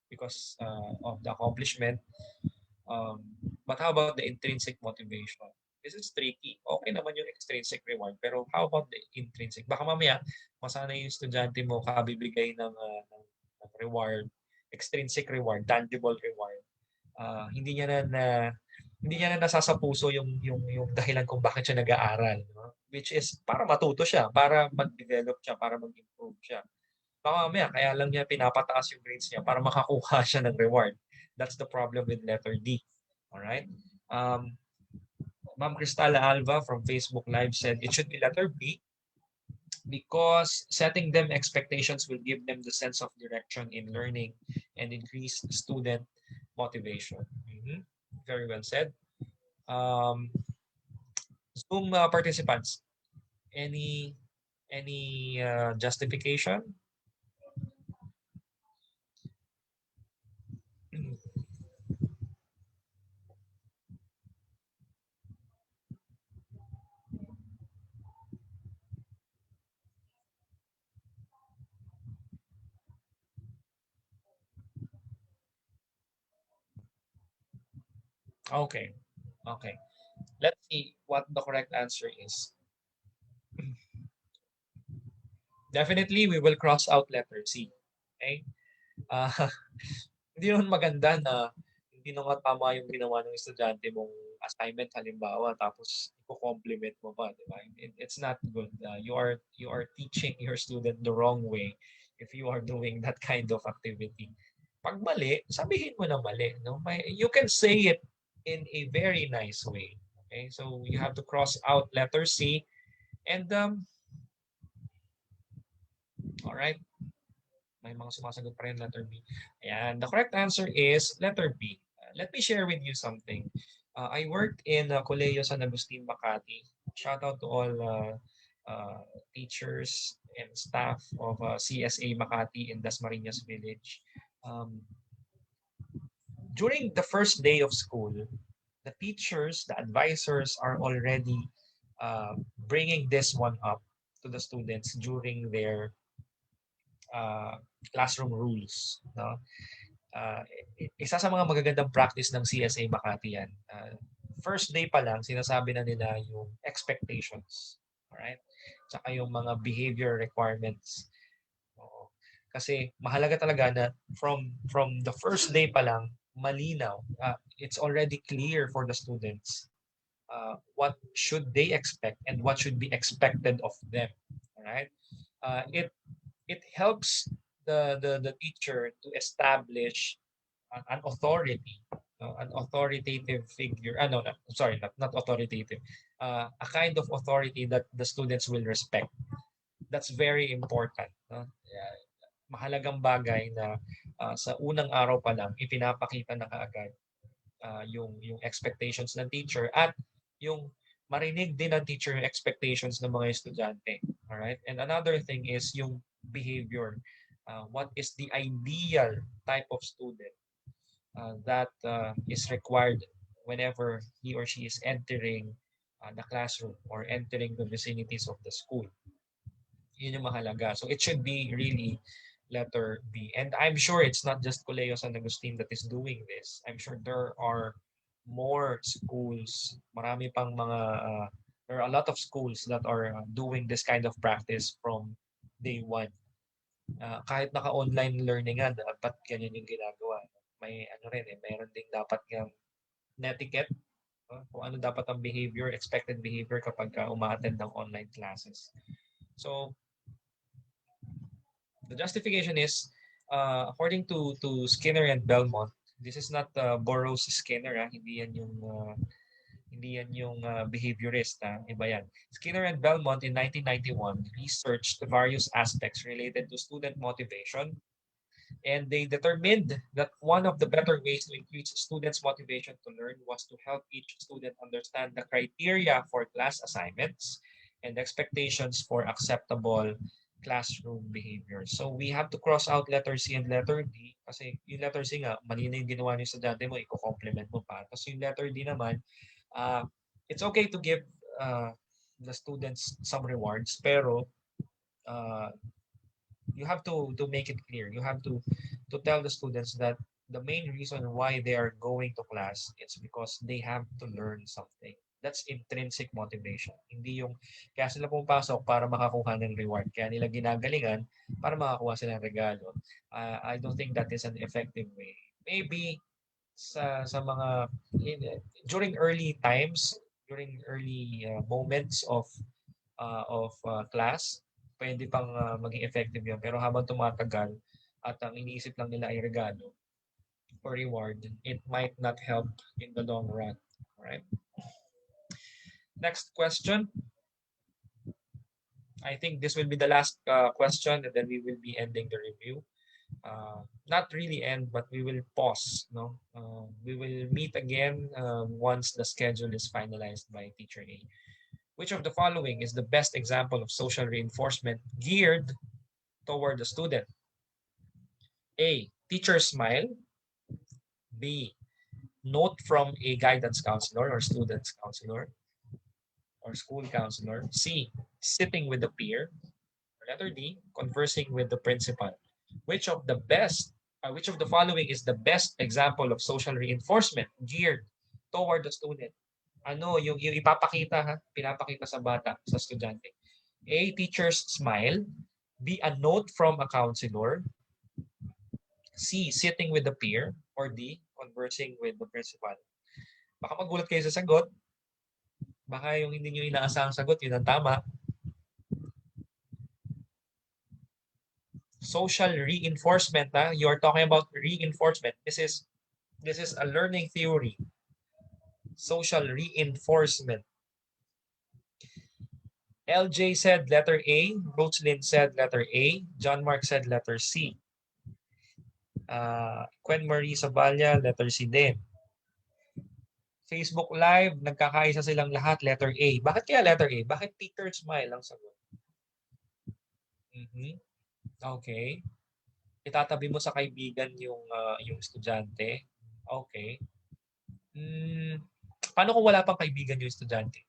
because of the accomplishment. But how about the intrinsic motivation? This is tricky. Okay naman yung extrinsic reward, pero how about the intrinsic? Baka mamaya, masanay yung estudyante mo kabibigay ng reward, extrinsic reward, tangible reward. Hindi niya na nasa puso yung dahilan kung bakit siya nag-aaral, no? Which is para matuto siya, para mag-develop siya, para mag-improve siya. Baka mamaya kaya lang niya pinapataas yung grades niya para makakuha siya ng reward. That's the problem with letter D. All right? Ma'am Cristala Alva from Facebook Live said it should be letter B because setting them expectations will give them the sense of direction in learning and increase student motivation. Very well said. Zoom participants, any justification? Okay. Let's see what the correct answer is. Definitely, we will cross out letter C. Okay? Hindi naman maganda na hindi naman tama yung ginawa ng estudyante mong assignment halimbawa tapos i-compliment mo pa, di ba? It's not good. You are teaching your student the wrong way if you are doing that kind of activity. Pag mali, sabihin mo na mali, no? You can say it in a very nice way. Okay? So you have to cross out letter C and all right. May mga sumasagot pa rin letter B. Ayan. The correct answer is letter B. Let me share with you something. I worked in Colegio San Agustin, Makati. Shout out to all teachers and staff of CSA Makati in Dasmariñas Village. During the first day of school, the teachers, the advisors are already bringing this one up to the students during their classroom rules, no? Isa sa mga magagandang practice ng CSA Makati yan. First day pa lang, sinasabi na nila yung expectations. Alright? Tsaka yung mga behavior requirements. Oo. Kasi mahalaga talaga na from the first day pa lang, malinaw. It's already clear for the students what should they expect and what should be expected of them. Alright? It helps the teacher to establish an authority, an authoritative figure. No, sorry, not authoritative. A kind of authority that the students will respect. That's very important. Mahalagang bagay na sa unang araw pa lang ipinapakita na kaagad yung expectations ng teacher at yung marinig din ng teacher yung expectations ng mga estudyante. All right? And another thing is yung behavior. What is the ideal type of student that is required whenever he or she is entering the classroom or entering the vicinities of the school. Yun yung mahalaga. So it should be really letter B. And I'm sure it's not just Colegio San Agustin that is doing this. I'm sure there are more schools, marami pang mga, there are a lot of schools that are doing this kind of practice from day one. Kahit naka-online learning nga, dapat ganyan yung ginagawa. May ano rin mayroon ding dapat yung netiquette, kung ano dapat ang behavior, expected behavior kapag uma-attend ng online classes. So, the justification is, according to Skinner and Belmont, this is not Burroughs Skinner, hindi yan yung behaviorist, iba yan. Skinner and Belmont in 1991 researched the various aspects related to student motivation And they determined that one of the better ways to increase students' motivation to learn was to help each student understand the criteria for class assignments and expectations for acceptable classroom behavior. So we have to cross out letter C and letter D kasi yung letter C nga, mali na yung ginawa ng estudyante mo, i-complement mo pa. Tapos yung letter D naman, it's okay to give the students some rewards, pero you have to make it clear. You have to tell the students that the main reason why they are going to class it's because they have to learn something. That's intrinsic motivation. Hindi yung kaya sila pumapasok para makakuha ng reward. Kaya nila ginagalingan para makakuha sila ng regalo. I don't think that is an effective way. Maybe sa mga during early times, during early moments of class, pwede pang maging effective yun. Pero habang tumatagal at ang iniisip lang nila ay regalo or reward, it might not help in the long run. All right. Next question. I think this will be the last question, and then we will be ending the review. Not really end, but we will pause. No, we will meet again once the schedule is finalized by Teacher A. Which of the following is the best example of social reinforcement geared toward the student? A. Teacher smile. B. Note from a guidance counselor or student's counselor or school counselor. C. Sitting with the peer. Letter D. Conversing with the principal. Which of the following is the best example of social reinforcement geared toward the student? Ano yung ipapakita pinapakita sa bata, sa estudyante. A. Teacher's smile. B. A note from a counselor. C. Sitting with the peer. Or D. Conversing with the principal. Baka magulat kayo sa sagot. Baka yung hindi nyo inaasahang sagot, yun ang tama. Social reinforcement. You are talking about reinforcement. This is a learning theory. Social reinforcement. LJ said letter A. Roslyn said letter A. John Mark said letter C. Quen Marie Saballa, letter C din. Facebook Live, nagkakaisa silang lahat, letter A. Bakit kaya letter A? Bakit teacher smile ang sagot? Okay. Itatabi mo sa kaibigan yung estudyante. Okay. Paano kung wala pang kaibigan yung estudyante?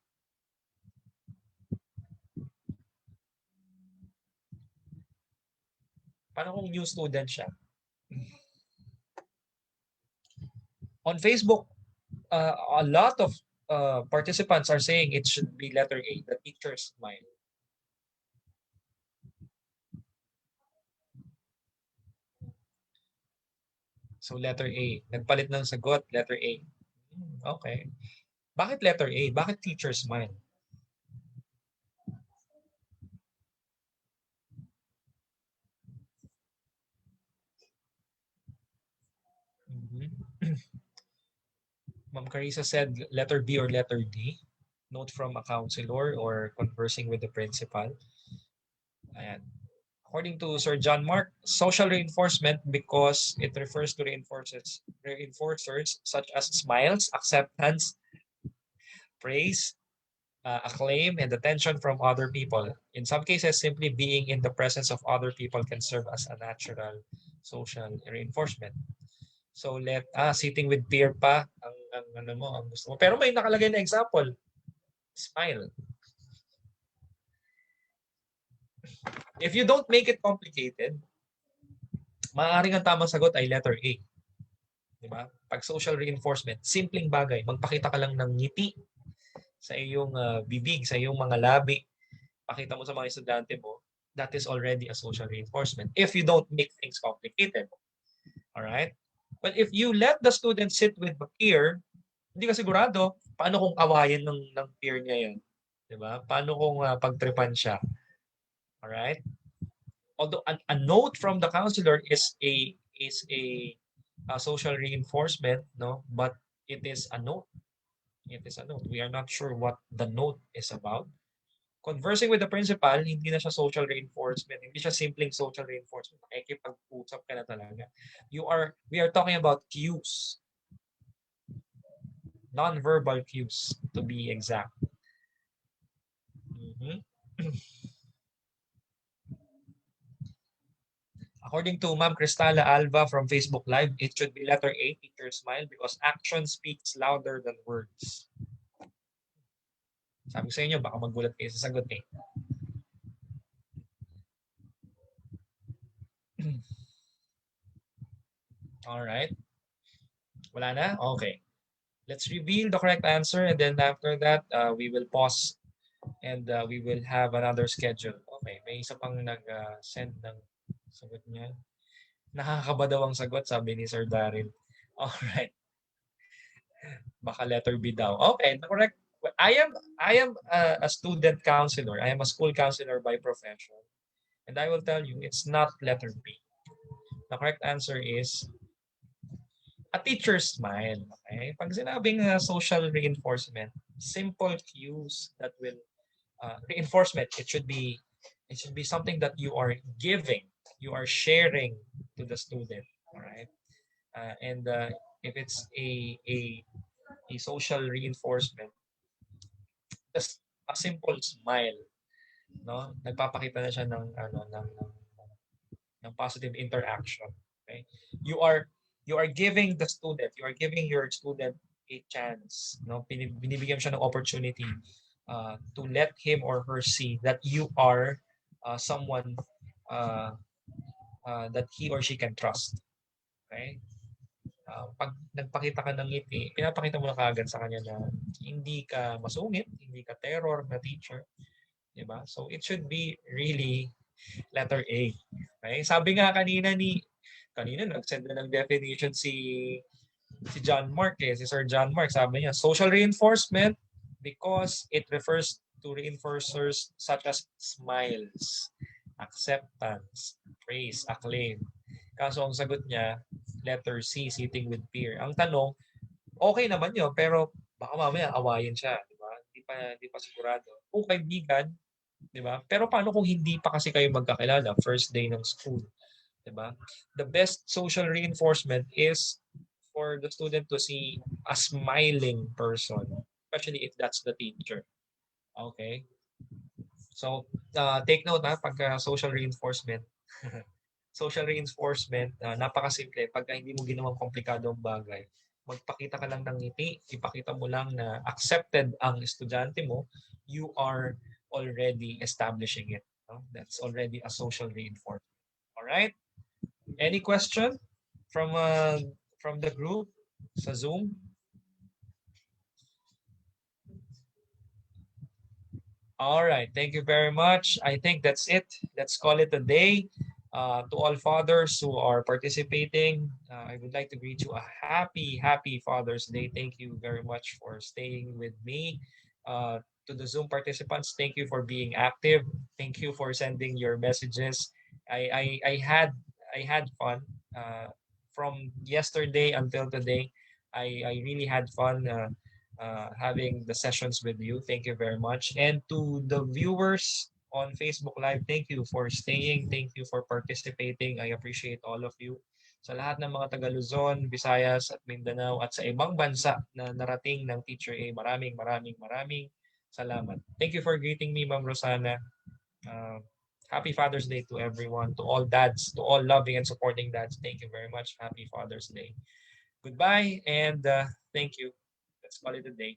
Paano kung new student siya? On Facebook, a lot of participants are saying it should be letter A, the teacher's smile. So letter A. Nagpalit ng sagot, letter A. Okay. Bakit letter A? Bakit teacher's smile? Ma'am Carissa said letter B or letter D. Note from a counselor or conversing with the principal. Ayan. According to Sir John Mark, social reinforcement because it refers to reinforcers such as smiles, acceptance, praise, acclaim, and attention from other people. In some cases, simply being in the presence of other people can serve as a natural social reinforcement. So sitting with peer pa ang gusto mo. Pero may nakalagay na example. Smile. If you don't make it complicated, maaaring ang tamang sagot ay letter A. Diba? Pag social reinforcement, simpleng bagay, magpakita ka lang ng ngiti sa iyong bibig, sa iyong mga labi, pakita mo sa mga estudyante mo, that is already a social reinforcement if you don't make things complicated. Alright? But if you let the student sit with the peer, hindi ka sigurado, paano kung awayan ng peer niya yan? Diba? Paano kung pagtripan siya? Alright? Although a note from the counselor is a social reinforcement, no? But it is a note. It is a note. We are not sure what the note is about. Conversing with the principal, hindi na siya social reinforcement, hindi siya simpleng social reinforcement. Nakikipag-usap ka na talaga. We are talking about cues. Non-verbal cues, to be exact. According to Ma'am Cristala Alva from Facebook Live, it should be letter A, teacher smile, because action speaks louder than words. Sabi ko sa inyo, baka magulat kayo sa sagot eh. All right. Wala na? Okay. Let's reveal the correct answer, and then after that, we will pause and we will have another schedule. Okay, may isa pang nag-send ng sagot niya. Nakakaba daw ang sagot, sabi ni Sir Daryl. All right. Baka letter B daw. Okay, correct. I am a student counselor. I am a school counselor by profession. And I will tell you, it's not letter B. The correct answer is a teacher's smile. Okay? Pag sinabing social reinforcement, simple cues that will reinforcement. It should be something that you are giving, you are sharing to the student. All right, and if it's a social reinforcement, just a simple smile, no? Nagpapakita na siya ng positive interaction. Okay? You are giving the student, you are giving your student a chance, no? Binibigyan mo siya ng opportunity to let him or her see that you are someone that he or she can trust. Okay? Pag nagpakita ka ng ngiti, pinapakita mo na kaagad sa kanya na hindi ka masungit, hindi ka terror na teacher. Diba? So it should be really letter A. Okay? Sabi nga kanina nag-send na ng definition si John Mark si Sir John Mark, sabi niya, social reinforcement because it refers to reinforcers such as smiles, acceptance, praise, acclaim. Kaso ang sagot niya, letter C, sitting with peer. Ang tanong, okay naman yun, pero baka mamaya awayin siya, di ba? Hindi pa sigurado. Kung kaibigan, di ba? Pero paano kung hindi pa kasi kayo magkakilala, first day ng school, di ba? The best social reinforcement is for the student to see a smiling person, especially if that's the teacher. Okay? So, take note pagka social reinforcement, napakasimple. Pagka hindi mo ginawang komplikadong bagay, magpakita ka lang ng ngiti, ipakita mo lang na accepted ang estudyante mo, you are already establishing it. No? That's already a social reinforcement. All right? Any question from the group sa Zoom? All right, thank you very much. I think that's it. Let's call it a day. To all fathers who are participating, I would like to greet you a happy Father's Day. Thank you very much for staying with me. To the Zoom participants, thank you for being active. Thank you for sending your messages. I had fun from yesterday until today. I really had fun having the sessions with you. Thank you very much. And to the viewers on Facebook Live, thank you for staying. Thank you for participating. I appreciate all of you. Sa lahat ng mga taga Luzon, Visayas at Mindanao at sa ibang bansa na narating ng Teacher A, maraming salamat. Thank you for greeting me, Ma'am Rosana. Happy Father's Day to everyone, to all dads, to all loving and supporting dads. Thank you very much. Happy Father's Day. Goodbye and thank you. Let's call it a day.